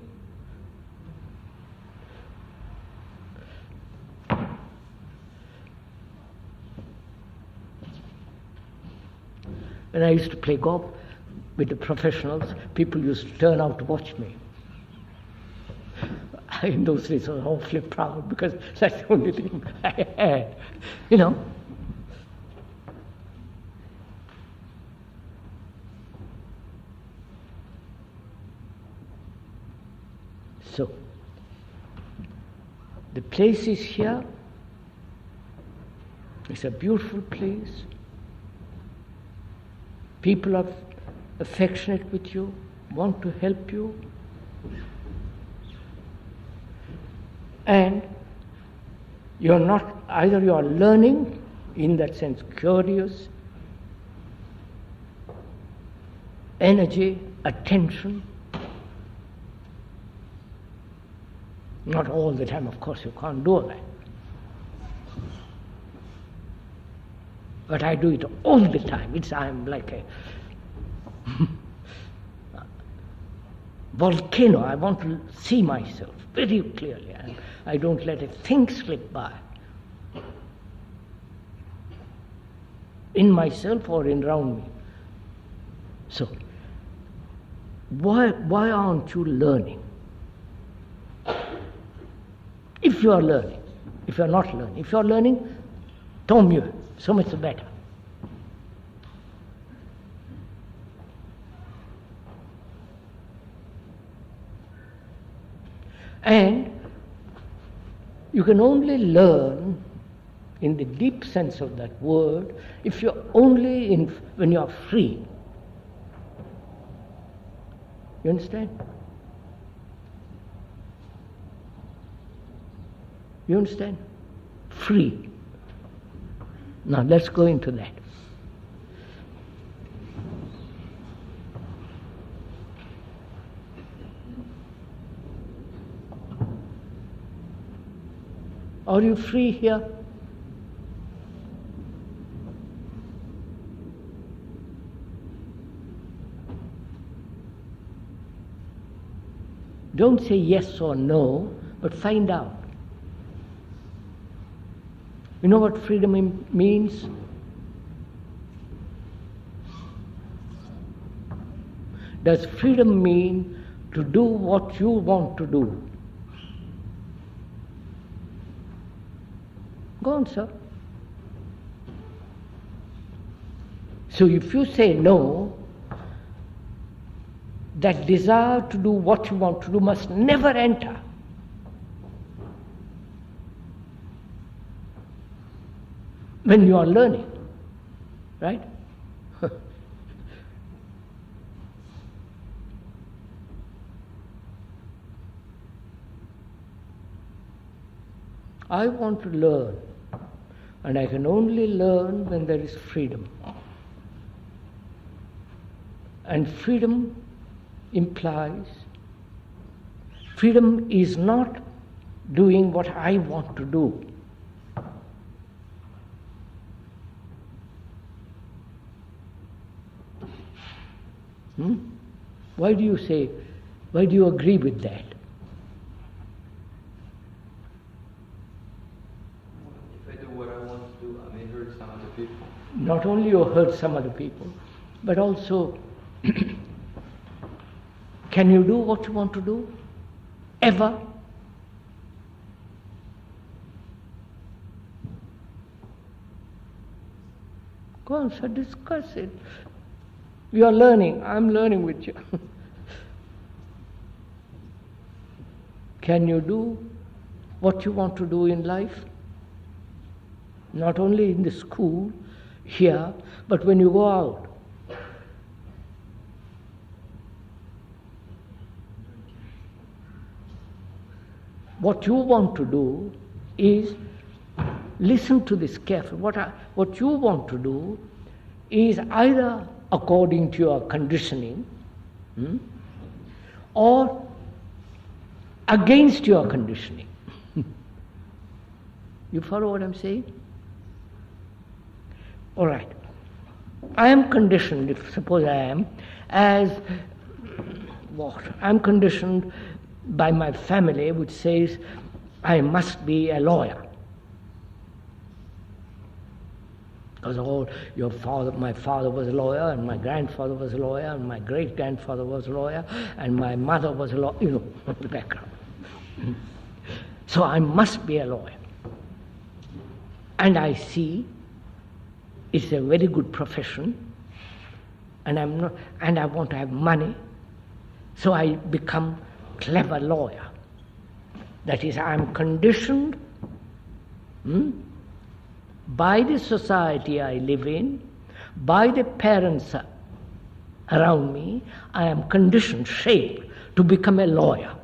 When I used to play golf with the professionals, people used to turn out to watch me. In those days I was awfully proud because that's the only thing I had, you know. So, the place is here. It's a beautiful place. People are affectionate with you, want to help you. And you're not, either you are learning, in that sense curious, energy, attention. Not all the time, of course, you can't do that. But I do it all the time. I'm like a volcano. I want to see myself very clearly. I don't let a thing slip by. In myself or around me. So, why aren't you learning? If you are learning, if you are not learning. If you are learning, tant mieux, so much better. And you can only learn in the deep sense of that word if you're only when you are free. You understand? You understand? Free. Now let's go into that. Are you free here? Don't say yes or no, but find out. You know what freedom means? Does freedom mean to do what you want to do? Go on, sir. So if you say no, that desire to do what you want to do must never enter. When you are learning, right? I want to learn, and I can only learn when there is freedom. And freedom implies, freedom is not doing what I want to do. Why do you agree with that? If I do what I want to do, I may hurt some other people. Not only you hurt some other people, but also Can you do what you want to do? Ever? Go on, sir, discuss it. You are learning, I'm learning with you. Can you do what you want to do in life? Not only in the school, here, but when you go out. What you want to do is, listen to this carefully, what you want to do is either according to your conditioning or against your conditioning. You follow what I'm saying? All right. I am conditioned, if suppose I am, as what? I'm conditioned by my family, which says I must be a lawyer. Because my father was a lawyer, and my grandfather was a lawyer, and my great-grandfather was a lawyer, and my mother was a lawyer, the background. So I must be a lawyer. And I see it's a very good profession, and I want to have money, so I become clever lawyer. That is, I'm conditioned by the society I live in, by the parents around me. I am conditioned, shaped to become a lawyer.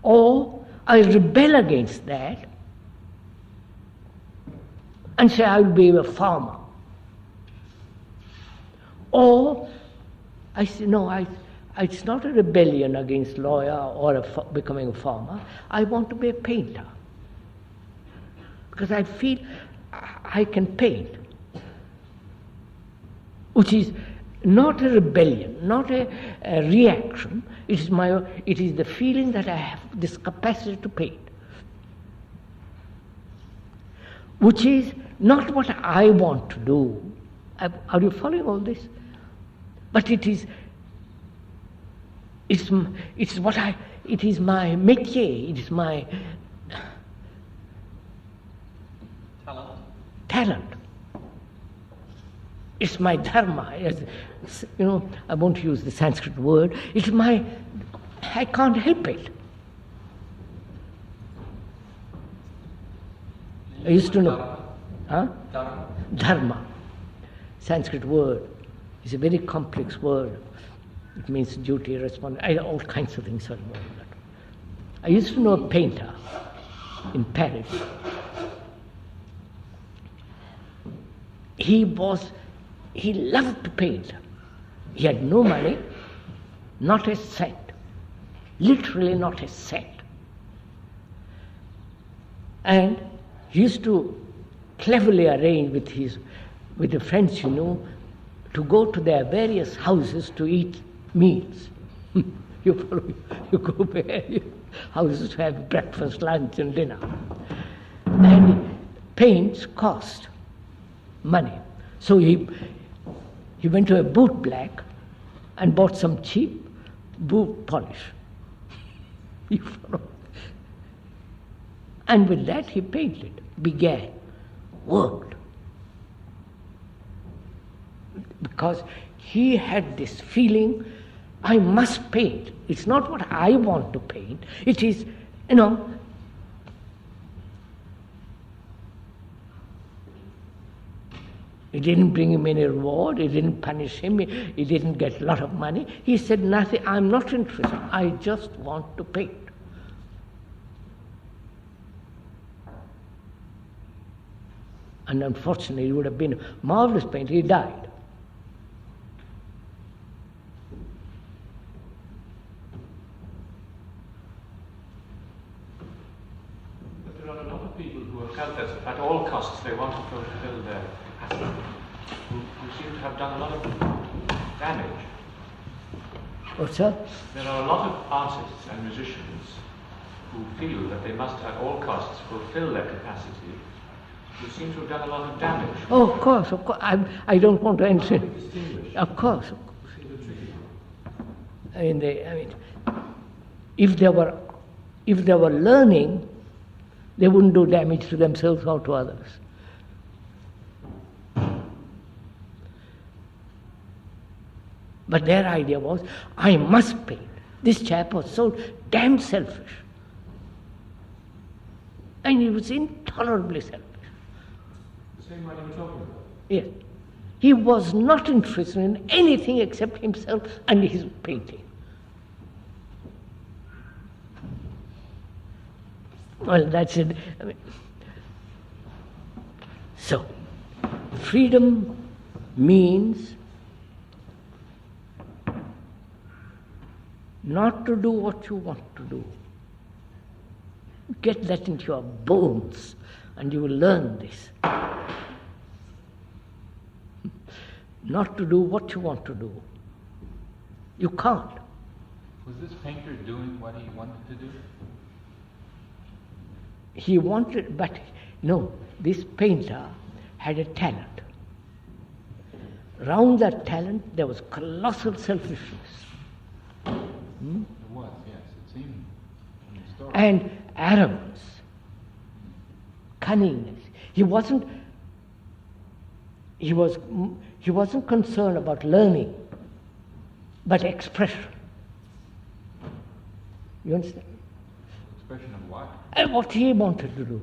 Or I rebel against that and say I will be a farmer. Or I say, no, it's not a rebellion against lawyer or becoming a farmer. I want to be a painter. Because I feel I can paint. Which is not a rebellion, not a reaction. It is the feeling that I have this capacity to paint. Which is not what I want to do. Are you following all this? But it is my métier, it is my talent. It's my dharma. I won't use the Sanskrit word. I can't help it. I used to know. Dharma. Sanskrit word. It's a very complex word. It means duty, responsibility, all kinds of things. I used to know a painter in Paris. He loved to paint. He had no money, not a cent, literally not a cent. And he used to cleverly arrange with the friends, to go to their various houses to eat meals. You go various houses to have breakfast, lunch, and dinner. And paints cost money. So he went to a boot black and bought some cheap boot polish. You follow? And with that he painted, began, worked. Because he had this feeling, I must paint. It's not what I want to paint. It is, It didn't bring him any reward, it didn't punish him, he didn't get a lot of money. He said, nothing, I'm not interested, I just want to paint. And unfortunately, he would have been a marvelous painter, he died. But there are a lot of people who have felt that at all costs they want to fulfill their capacity, who seem to have done a lot of damage. What's that? There are a lot of artists and musicians who feel that they must at all costs fulfill their capacity, who seem to have done a lot of damage. Oh, of course. I don't want to enter. Of course. See, the tricky if they were learning, they wouldn't do damage to themselves or to others. But their idea was, I must paint. This chap was so damn selfish. And he was intolerably selfish. The same one you were talking about? Yes. He was not interested in anything except himself and his painting. Well, that's it. So, freedom means not to do what you want to do. Get that into your bones, and you will learn this. Not to do what you want to do. You can't. Was this painter doing what he wanted to do? He wanted, but no, this painter had a talent. Round that talent there was colossal selfishness. There was, yes, it seemed in the story. And arrogance, cunningness. He wasn't concerned about learning, but expression. You understand? Expression of what? And what he wanted to do,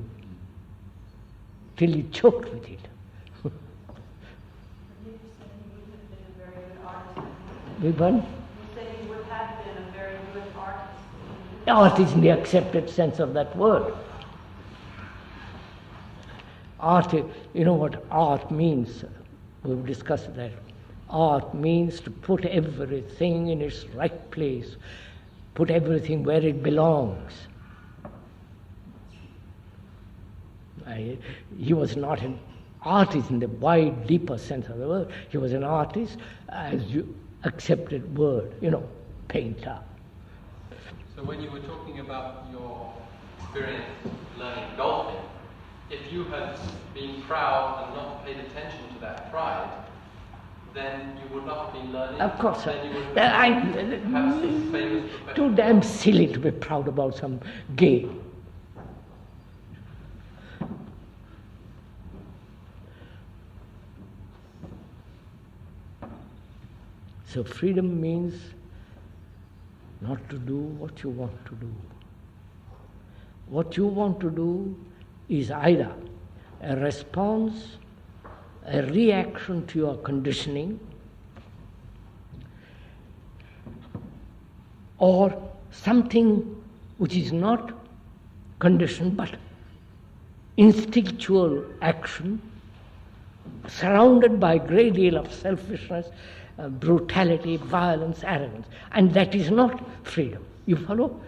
till he choked with it. You said he would have been a very good artist. Pardon? You said he would have been a very good artist. Art in the accepted sense of that word. Art, you know what art means? We've discussed that. Art means to put everything in its right place, put everything where it belongs. He was not an artist in the wide, deeper sense of the word. He was an artist as you accepted word, painter. So when you were talking about your experience learning golfing, if you had been proud and not paid attention to that pride, then you would not have been learning. Of course, then you would have been perhaps this famous professional. Too damn silly to be proud about some game. So freedom means not to do what you want to do. What you want to do is either a response, a reaction to your conditioning, or something which is not conditioned but instinctual action, surrounded by a great deal of selfishness, brutality, violence, arrogance. And that is not freedom. You follow?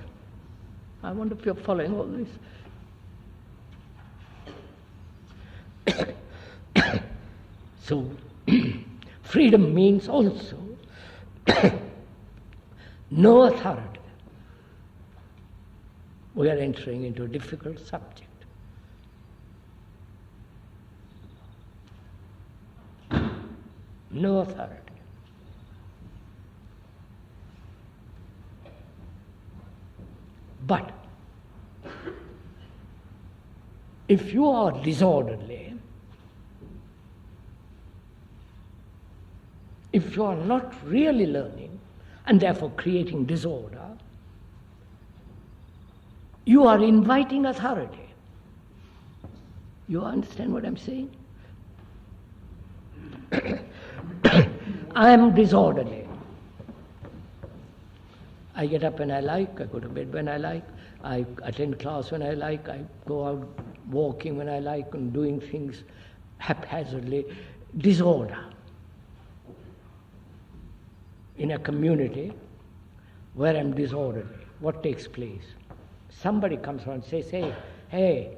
I wonder if you're following all this. So, freedom means also no authority. We are entering into a difficult subject. No authority. But if you are disorderly, if you are not really learning and therefore creating disorder, you are inviting authority. You understand what I'm saying? I am disorderly. I get up when I like, I go to bed when I like, I attend class when I like, I go out walking when I like and doing things haphazardly. Disorder. In a community where I'm disorderly, what takes place? Somebody comes around and says, hey,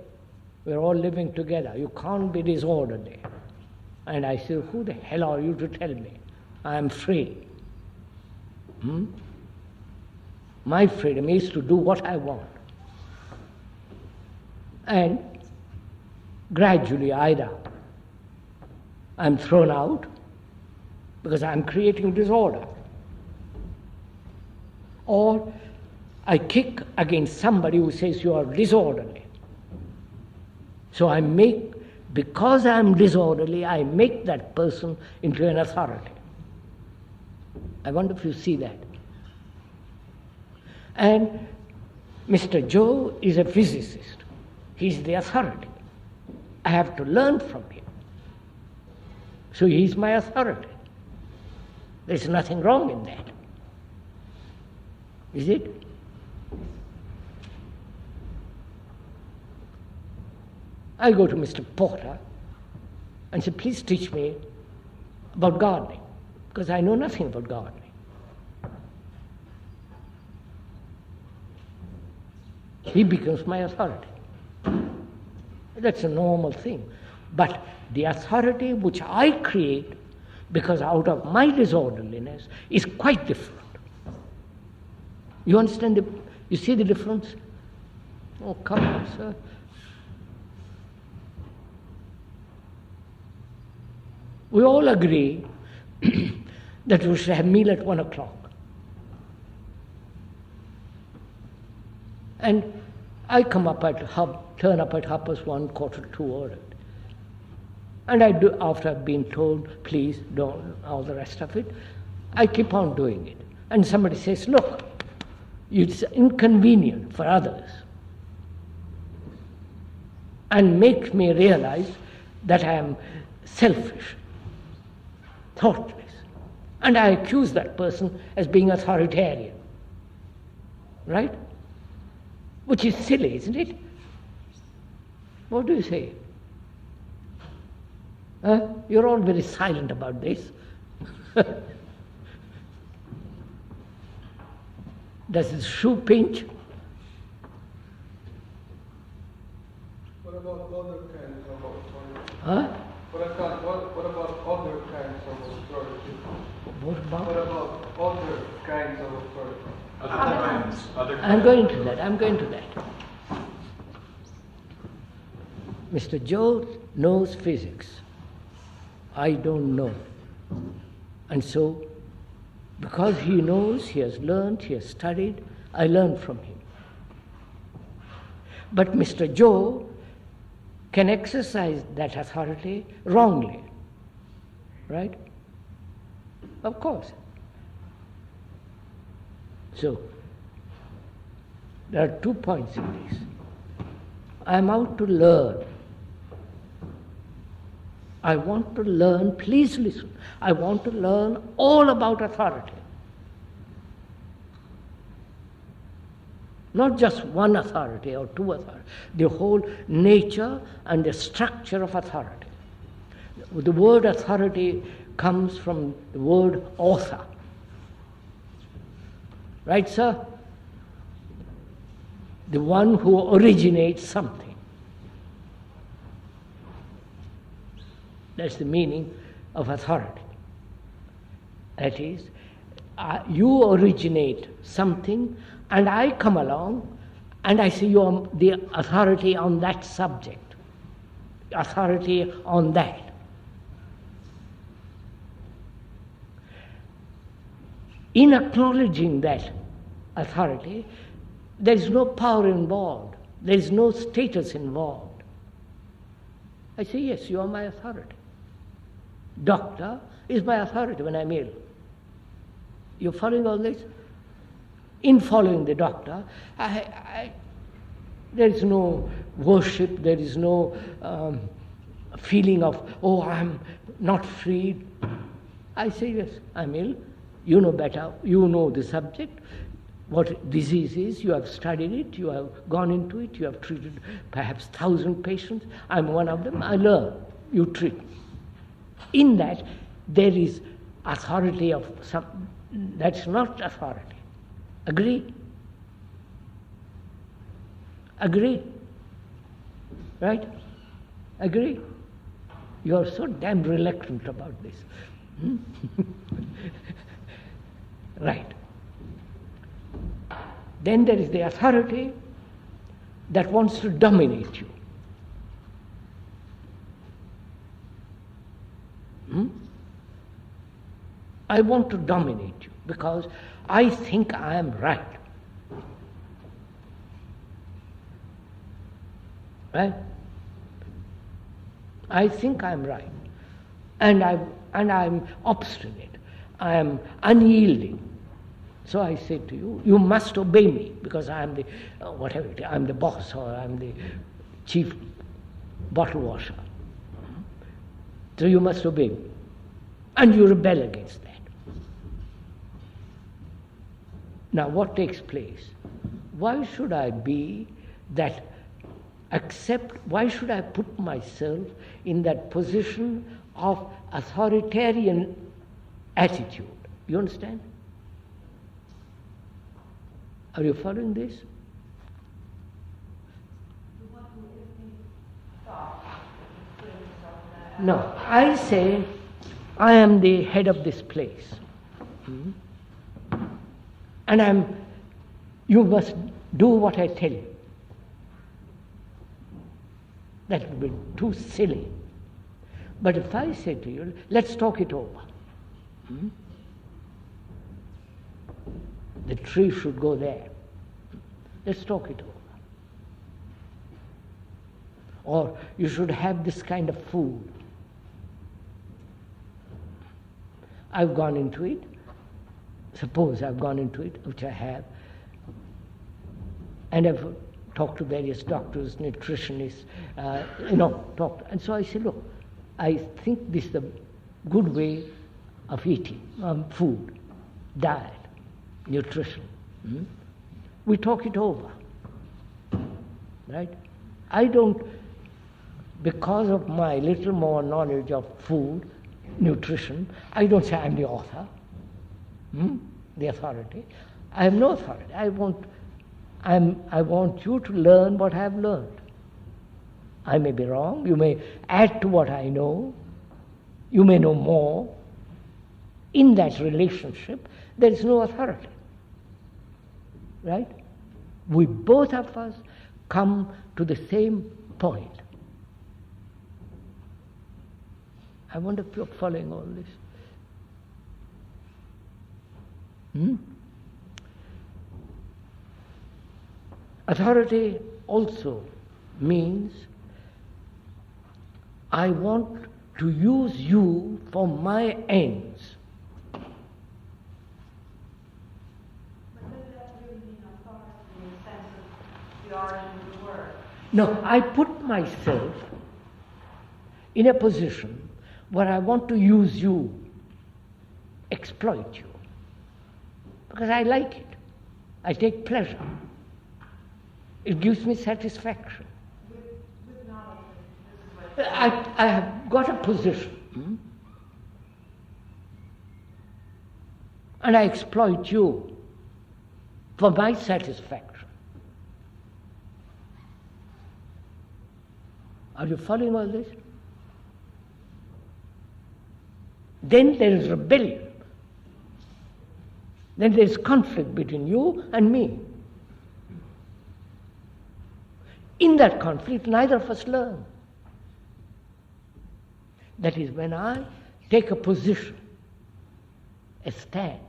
we're all living together, you can't be disorderly. And I say, who the hell are you to tell me? I am free. My freedom is to do what I want. And gradually either I'm thrown out because I'm creating disorder, Or I kick against somebody who says you are disorderly. So because I am disorderly, I make that person into an authority. I wonder if you see that. And Mr. Joe is a physicist. He's the authority. I have to learn from him. So he's my authority. There's nothing wrong in that. Is it? I go to Mr. Porter and say, please teach me about gardening, because I know nothing about gardening. He becomes my authority. That's a normal thing. But the authority which I create, because out of my disorderliness, is quite different. You understand? You see the difference? Oh, come on, sir. We all agree that we should have meal at 1 o'clock. And I turn up at 1:30, 1:45, or it. And I do, after I've been told, please don't, all the rest of it, I keep on doing it. And somebody says, look, it's inconvenient for others, and makes me realize that I am selfish, thoughtless. And I accuse that person as being authoritarian. Right? Which is silly, isn't it? What do you say? You're all very silent about this. Does the shoe pinch? What about other kinds of authority? Huh? What about other kinds of authority? What about? What about other kinds of authority? I'm going to that. Mr. Joe knows physics. I don't know. And so, because he knows, he has learned, he has studied, I learn from him. But Mr. Joe can exercise that authority wrongly. Right? Of course. So, there are 2 points in this. I am out to learn. I want to learn, please listen, I want to learn all about authority. Not just one authority or 2 authorities, the whole nature and the structure of authority. The word authority comes from the word author. Right, sir? The one who originates something. That's the meaning of authority. That is, you originate something, and I come along and I say you are the authority on that subject, authority on that. In acknowledging that authority, there is no power involved, there is no status involved. I say, yes, you are my authority. Doctor is my authority when I'm ill. You're following all this? In following the doctor, there is no worship, there is no feeling of, oh, I'm not freed. I say, yes, I'm ill. You know better, you know the subject, what disease is, you have studied it, you have gone into it, you have treated perhaps 1,000 patients. I'm one of them, I learn, you treat. In that, there is authority of some, that's not authority. Agree? Agree? Right? Agree? You are so damn reluctant about this. Right. Then there is the authority that wants to dominate you. I want to dominate you because I think I am right. Right? I think I'm right. And I'm obstinate. I am unyielding. So I say to you, you must obey me because I am the, whatever it is, I'm the boss or I'm the chief bottle washer. So you must obey me. And you rebel against that. Now what takes place? Why should I be that why should I put myself in that position of authoritarian attitude? You understand? Are you following this? No, I say I am the head of this place. And you must do what I tell you. That would be too silly. But if I say to you, let's talk it over. The tree should go there. Let's talk it over. Or you should have this kind of food. I've gone into it. Suppose I've gone into it, which I have, and I've talked to various doctors, nutritionists, and so I say, look, I think this is a good way of eating, food, diet, nutrition. We talk it over, right? I don't, because of my little more knowledge of food, nutrition, I don't say I'm the author, the authority. I have no authority. I want you to learn what I have learned. I may be wrong. You may add to what I know. You may know more. In that relationship, there is no authority. Right? We both of us come to the same point. I wonder if you're following all this. Authority also means I want to use you for my ends. But does that really mean authority in the sense of the origin of the word? No, I put myself in a position where I want to use you, exploit you, because I like it. I take pleasure. It gives me satisfaction. With knowledge, this is what I have got a position, and I exploit you for my satisfaction. Are you following all this? Then there is rebellion. Then there is conflict between you and me. In that conflict, neither of us learn. That is when I take a position, a stand,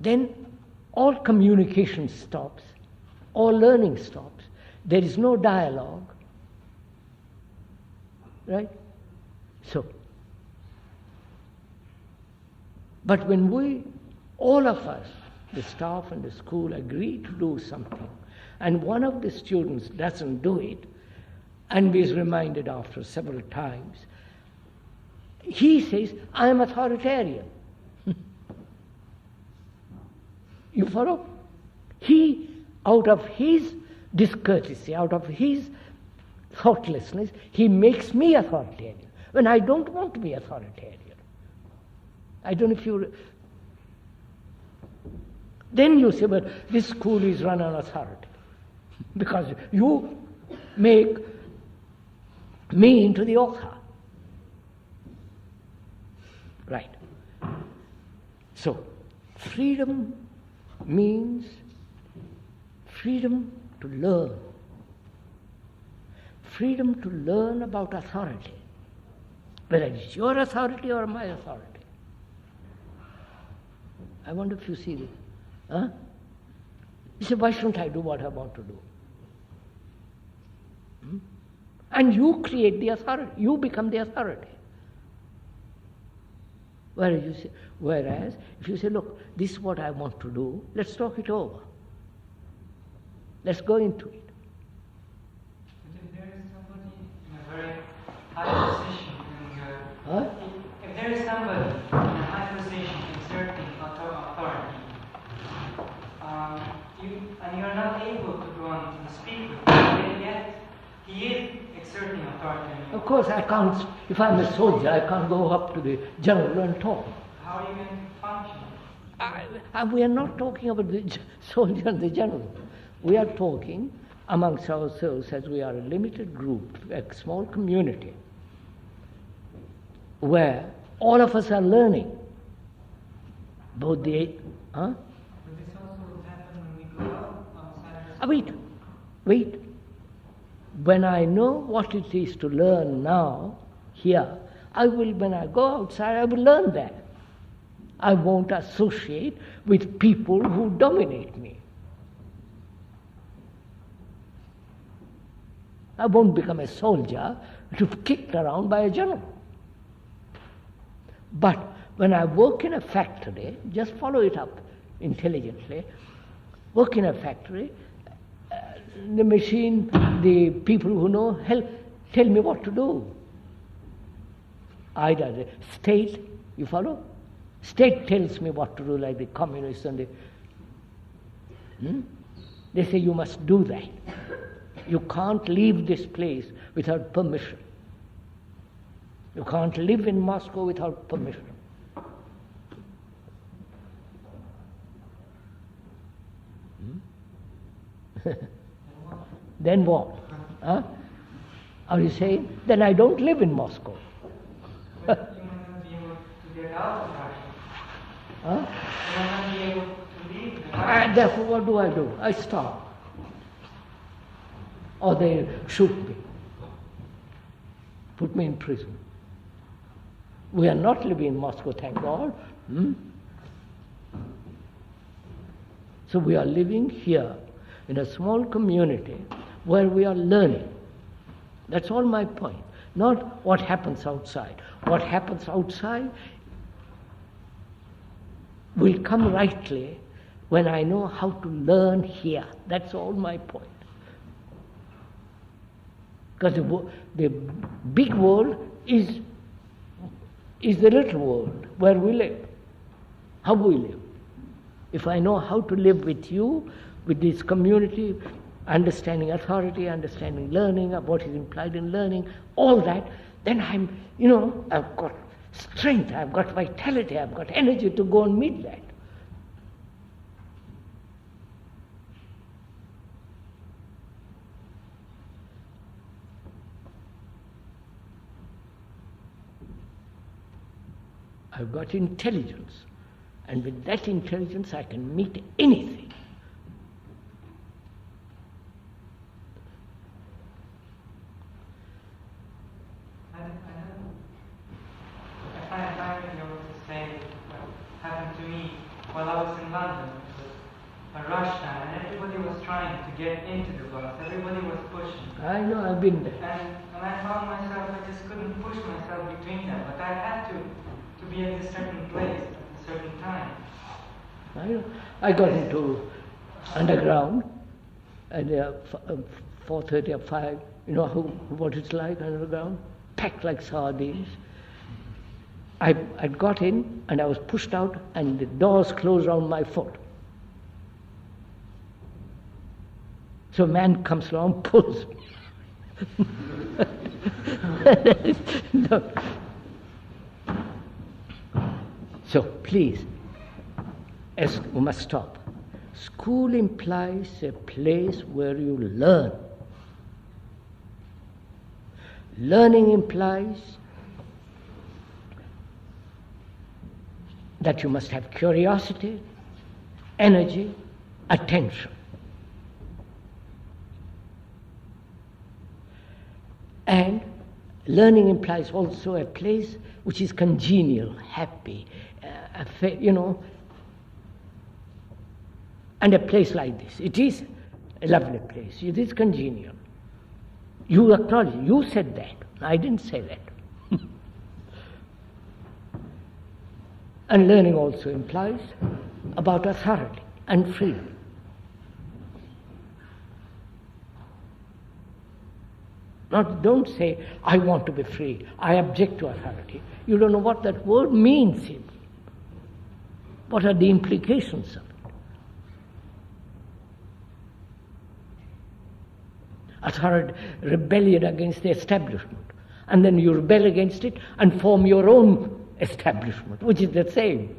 then all communication stops, all learning stops. There is no dialogue. Right? So, but when we, all of us, the staff and the school, agree to do something, and one of the students doesn't do it, and is reminded after several times, he says, I am authoritarian. You follow? He, out of his discourtesy, out of his thoughtlessness, he makes me authoritarian, when I don't want to be authoritarian. I don't know if you... Then you say, well, this school is run on authority. Because you make me into the author. Right. So, freedom means freedom to learn. Freedom to learn about authority. Whether it's your authority or my authority. I wonder if you see this. Huh? You say, why shouldn't I do what I want to do? And you create the authority. You become the authority. Whereas, if you say, look, this is what I want to do, let's talk it over. Let's go into it. But if there is somebody in a very high position, if there is somebody in a high position exerting authority, and you're not able to go on and speak with him, yet he is exerting authority on you. Of course, I can't, if I'm a soldier, I can't go up to the general and talk. How are you going to function? We are not talking about the soldier and the general. We are talking amongst ourselves as we are a limited group, a small community, where all of us are learning. Both the... Huh? But this also will happen when we go outside. Wait. When I know what it is to learn now, here, when I go outside, I will learn that. I won't associate with people who dominate me. I won't become a soldier to be kicked around by a general. But when I work in a factory, just follow it up intelligently, work in a factory, the machine, the people who know, tell me what to do. Either the state, you follow? State tells me what to do, like the communists and the... They say you must do that. You can't leave this place without permission. You can't live in Moscow without permission. Then what? Huh? Are you saying? Then I don't live in Moscow. But you might not be able to get out of Russia. Huh? You might not be able to leave the country. Therefore, what do? I starve. Or they shoot me. Put me in prison. We are not living in Moscow, thank God. So we are living here in a small community where we are learning. That's all my point. Not what happens outside. What happens outside will come rightly when I know how to learn here. That's all my point. Because the big world is the little world where we live. How we live. If I know how to live with you, with this community, understanding authority, understanding learning, what is implied in learning, all that, then I've got strength, I've got vitality, I've got energy to go and meet that. I've got intelligence, and with that intelligence I can meet anything. I find you were to say what happened to me while I was in London. It was a rush time, and everybody was trying to get into the bus. Everybody was pushing. I know, I've been there. And I found myself, I just couldn't push myself between them, but I had to be at a certain place at a certain time. I know. I got into underground at 4:30 or 5. You know what it's like underground? Packed like sardines. I got in and I was pushed out and the doors closed around my foot. So a man comes along, pulls me. No. So please, we must stop. School implies a place where you learn. Learning implies that you must have curiosity, energy, attention. And learning implies also a place which is congenial, happy, And a place like this, it is a lovely place, it is congenial. You acknowledge, you said that, I didn't say that. And learning also implies about authority and freedom. Not, don't say, I want to be free, I object to authority. You don't know what that word means even. What are the implications of it? Authority, rebellion against the establishment. And then you rebel against it and form your own establishment, which is the same.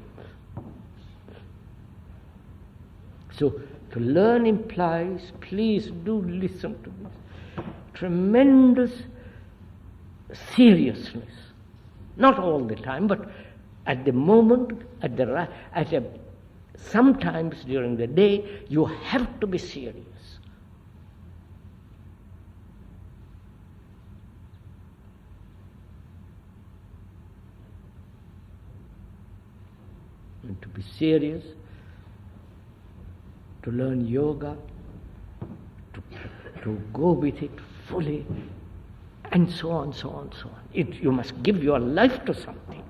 So, to learn implies, please do listen to this, tremendous seriousness. Not all the time, but at the moment, sometimes during the day, you have to be serious. And to be serious, to learn yoga, to go with it fully, and so on, so on, so on. You must give your life to something.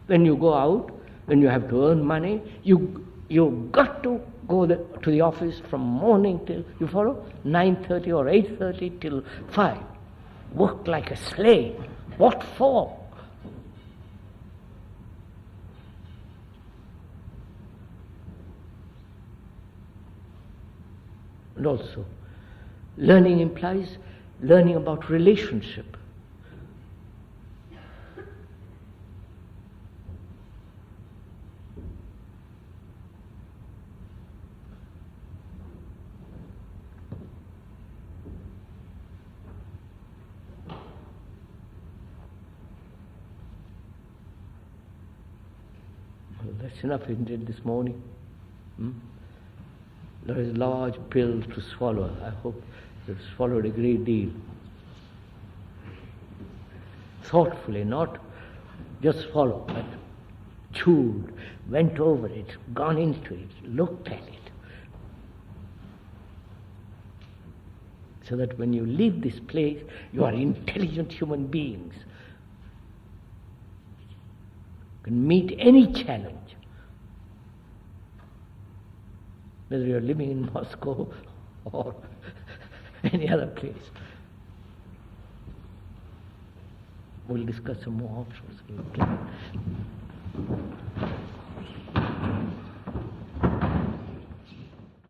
When you go out, when you have to earn money, you've got to go to the office from morning till, you follow, 9:30 or 8:30 till 5. Work like a slave. What for? And also, learning implies learning about relationship. Well, that's enough, isn't it, this morning? There is large pill to swallow. I hope you've swallowed a great deal. Thoughtfully, not just swallow, but chewed, went over it, gone into it, looked at it. So that when you leave this place, you are intelligent human beings. You can meet any challenge. Whether you're living in Moscow or any other place. We'll discuss some more options.